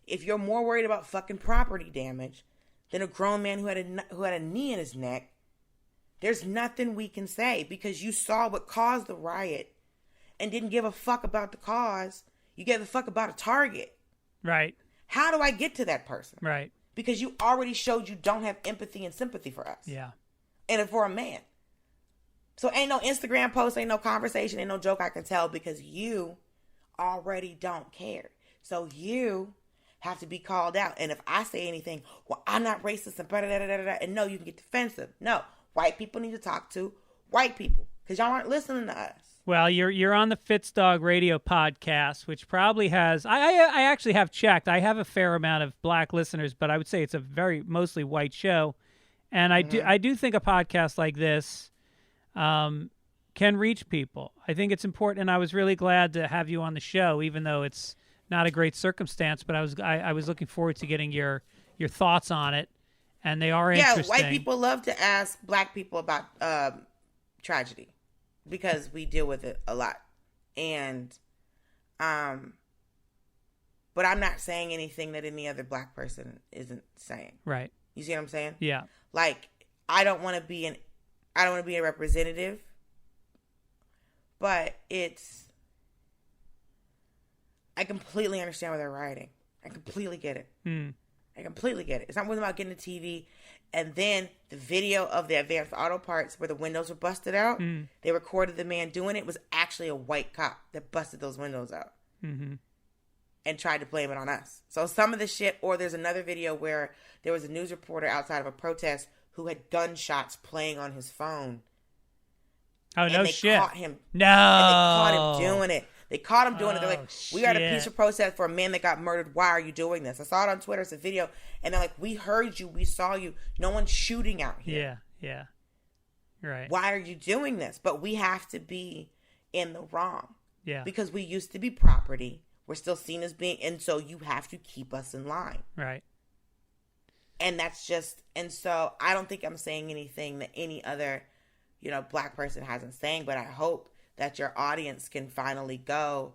If you're more worried about fucking property damage than a grown man who had a knee in his neck, there's nothing we can say because you saw what caused the riot and didn't give a fuck about the cause. You gave a fuck about a target. Right. How do I get to that person? Right. Because you already showed you don't have empathy and sympathy for us. Yeah. And for a man. So ain't no Instagram post, ain't no conversation, ain't no joke I can tell because you already don't care. So you have to be called out. And if I say anything, well, I'm not racist and da-da-da-da-da, and no, you can get defensive. No, white people need to talk to white people because y'all aren't listening to us. Well, you're on the Fitzdog radio podcast, which probably has. I actually have checked. I have a fair amount of black listeners, but I would say it's a mostly white show, and I do think a podcast like this can reach people. I think it's important, and I was really glad to have you on the show, even though it's not a great circumstance. But I was looking forward to getting your thoughts on it, and they are interesting. Yeah, white people love to ask black people about tragedy. Because we deal with it a lot. And, but I'm not saying anything that any other black person isn't saying. Right. You see what I'm saying? Yeah. Like, I don't want to be a representative, but I completely understand what they're writing. I completely get it. I completely get it. It's not about getting the TV. And then the video of the advanced auto parts where the windows were busted out, they recorded the man doing it. Was actually a white cop that busted those windows out and tried to blame it on us. So some of the shit, or there's another video where there was a news reporter outside of a protest who had gunshots playing on his phone. Oh, no shit. Caught him. No. And they caught him doing it. They caught him doing it. They're like, we are at a peaceful protest for a man that got murdered. Why are you doing this? I saw it on Twitter. It's a video. And they're like, we heard you. We saw you. No one's shooting out here. Yeah. Right. Why are you doing this? But we have to be in the wrong. Yeah. Because we used to be property. We're still seen as being, and so you have to keep us in line. Right. And that's just, and so I don't think I'm saying anything that any other, black person hasn't saying, but I hope that your audience can finally go,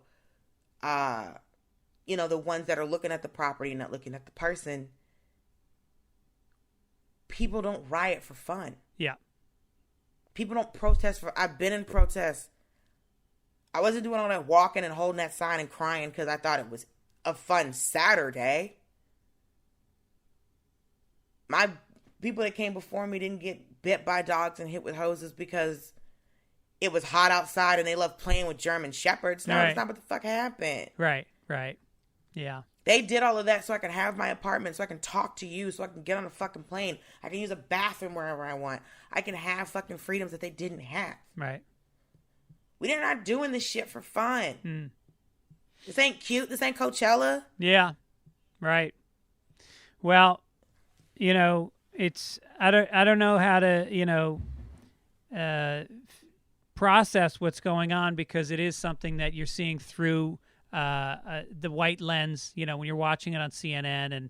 the ones that are looking at the property and not looking at the person. People don't riot for fun. Yeah. People don't protest I've been in protests. I wasn't doing all that walking and holding that sign and crying because I thought it was a fun Saturday. My people that came before me didn't get bit by dogs and hit with hoses because it was hot outside and they love playing with German Shepherds. No, That's not what the fuck happened. Right. Yeah. They did all of that so I could have my apartment, so I can talk to you, so I can get on a fucking plane. I can use a bathroom wherever I want. I can have fucking freedoms that they didn't have. Right. We're not doing this shit for fun. This ain't cute. This ain't Coachella. Yeah. Right. Well, it's I don't know how to, process what's going on because it is something that you're seeing through the white lens, when you're watching it on CNN and,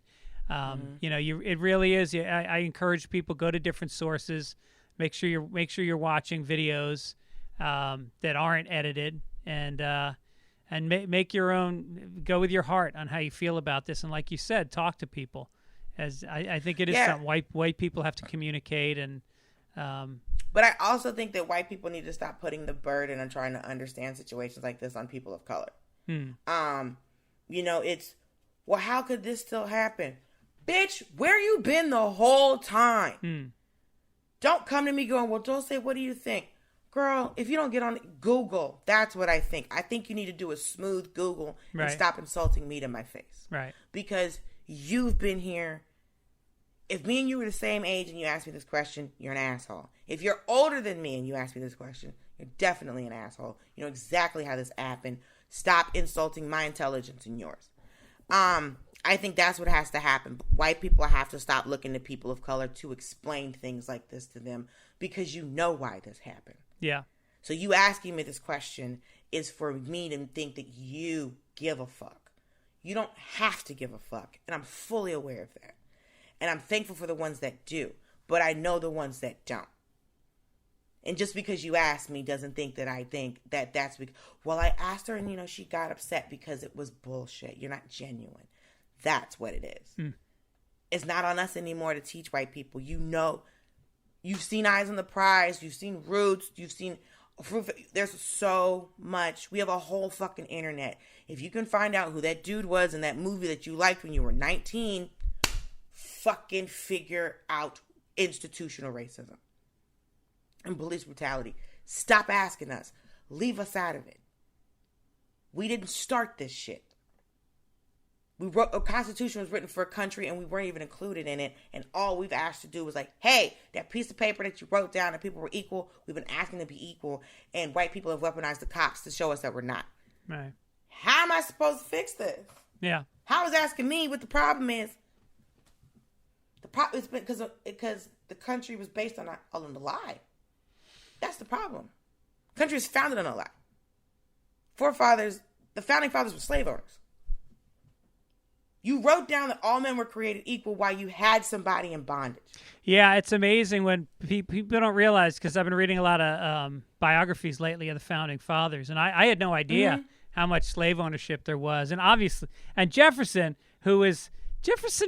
it really is. I encourage people, go to different sources, make sure you're watching videos that aren't edited and make your own, go with your heart on how you feel about this. And like you said, talk to people as I think it is something white people have to communicate and, but I also think that white people need to stop putting the burden on trying to understand situations like this on people of color. It's, well, how could this still happen? Bitch, where you been the whole time? Don't come to me going, well, Dulce, what do you think? Girl, if you don't get on Google, that's what I think. I think you need to do a smooth Google and stop insulting me to my face. Right. Because you've been here. If me and you were the same age and you asked me this question, you're an asshole. If you're older than me and you ask me this question, you're definitely an asshole. You know exactly how this happened. Stop insulting my intelligence and yours. I think that's what has to happen. White people have to stop looking to people of color to explain things like this to them because you know why this happened. Yeah. So you asking me this question is for me to think that you give a fuck. You don't have to give a fuck. And I'm fully aware of that. And I'm thankful for the ones that do. But I know the ones that don't. And just because you asked me doesn't think that I think that that's because, well, I asked her and, you know, she got upset because it was bullshit. You're not genuine. That's what it is. It's not on us anymore to teach white people. You know, you've seen Eyes on the Prize. You've seen Roots. You've seen, there's so much. We have a whole fucking internet. If you can find out who that dude was in that movie that you liked when you were 19, fucking figure out institutional racism and police brutality. Stop asking us. Leave us out of it. We didn't start this shit. We wrote a constitution was written for a country and we weren't even included in it. And all we've asked to do was like, hey, that piece of paper that you wrote down that people were equal, we've been asking to be equal. And white people have weaponized the cops to show us that we're not. Right. How am I supposed to fix this? Yeah. How is asking me what the problem is? The problem is because the country was based on a lie. That's the problem. The country is founded on a lie. The founding fathers were slave owners. You wrote down that all men were created equal while you had somebody in bondage. Yeah, it's amazing when people don't realize, because I've been reading a lot of biographies lately of the founding fathers, and I had no idea how much slave ownership there was. And obviously, and Jefferson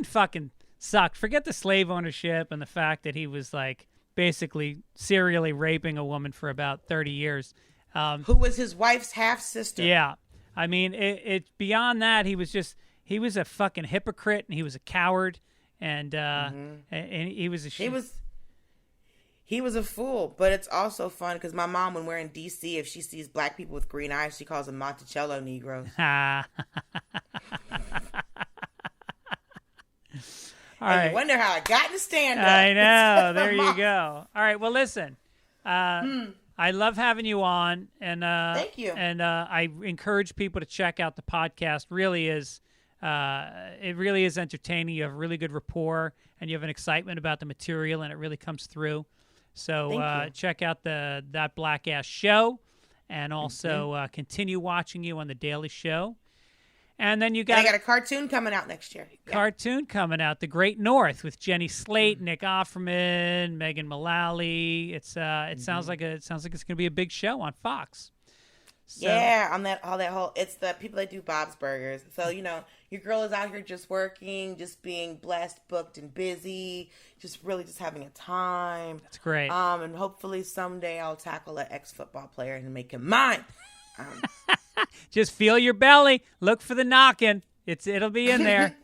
fucking sucked. Forget the slave ownership and the fact that he was like basically serially raping a woman for about 30 years. Who was his wife's half-sister. Yeah. I mean, it beyond that, he was a fucking hypocrite, and he was a coward, and he was a he was a fool. But it's also fun because my mom, when we're in D.C., if she sees black people with green eyes, she calls them Monticello Negroes. All right. You wonder how I got to stand up. I know. There you go. All right. Well, listen. I love having you on, and thank you. And I encourage people to check out the podcast. It really is entertaining. You have really good rapport, and you have an excitement about the material, and it really comes through. So check out that Black Ass Show, and also continue watching you on the Daily Show. And then I got a cartoon coming out next year. Cartoon coming out, The Great North, with Jenny Slate, Nick Offerman, Megan Mullally. It sounds like it's going to be a big show on Fox. So, yeah, on it's the people that do Bob's Burgers. So, you know, your girl is out here just working, just being blessed, booked, and busy, just having a time. That's great. And hopefully someday I'll tackle an ex-football player and make him mine. Just feel your belly. Look for the knocking. It'll be in there.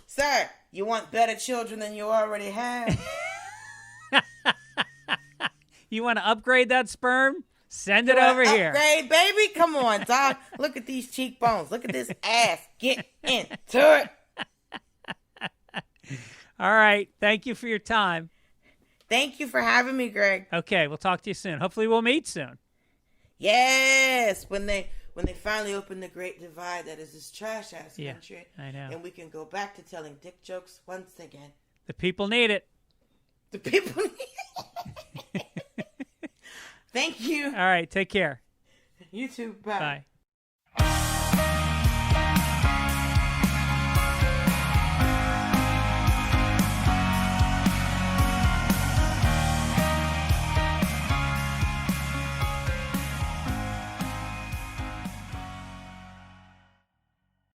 Sir, you want better children than you already have? You want to upgrade that sperm? Send it over here. Upgrade, baby? Come on, dog. Look at these cheekbones. Look at this ass. Get into it. All right. Thank you for your time. Thank you for having me, Greg. Okay. We'll talk to you soon. Hopefully we'll meet soon. Yes. When they finally open the great divide that is this trash-ass country. I know. And we can go back to telling dick jokes once again. The people need it. The people need it. Thank you. All right. Take care. You too. Bye. Bye.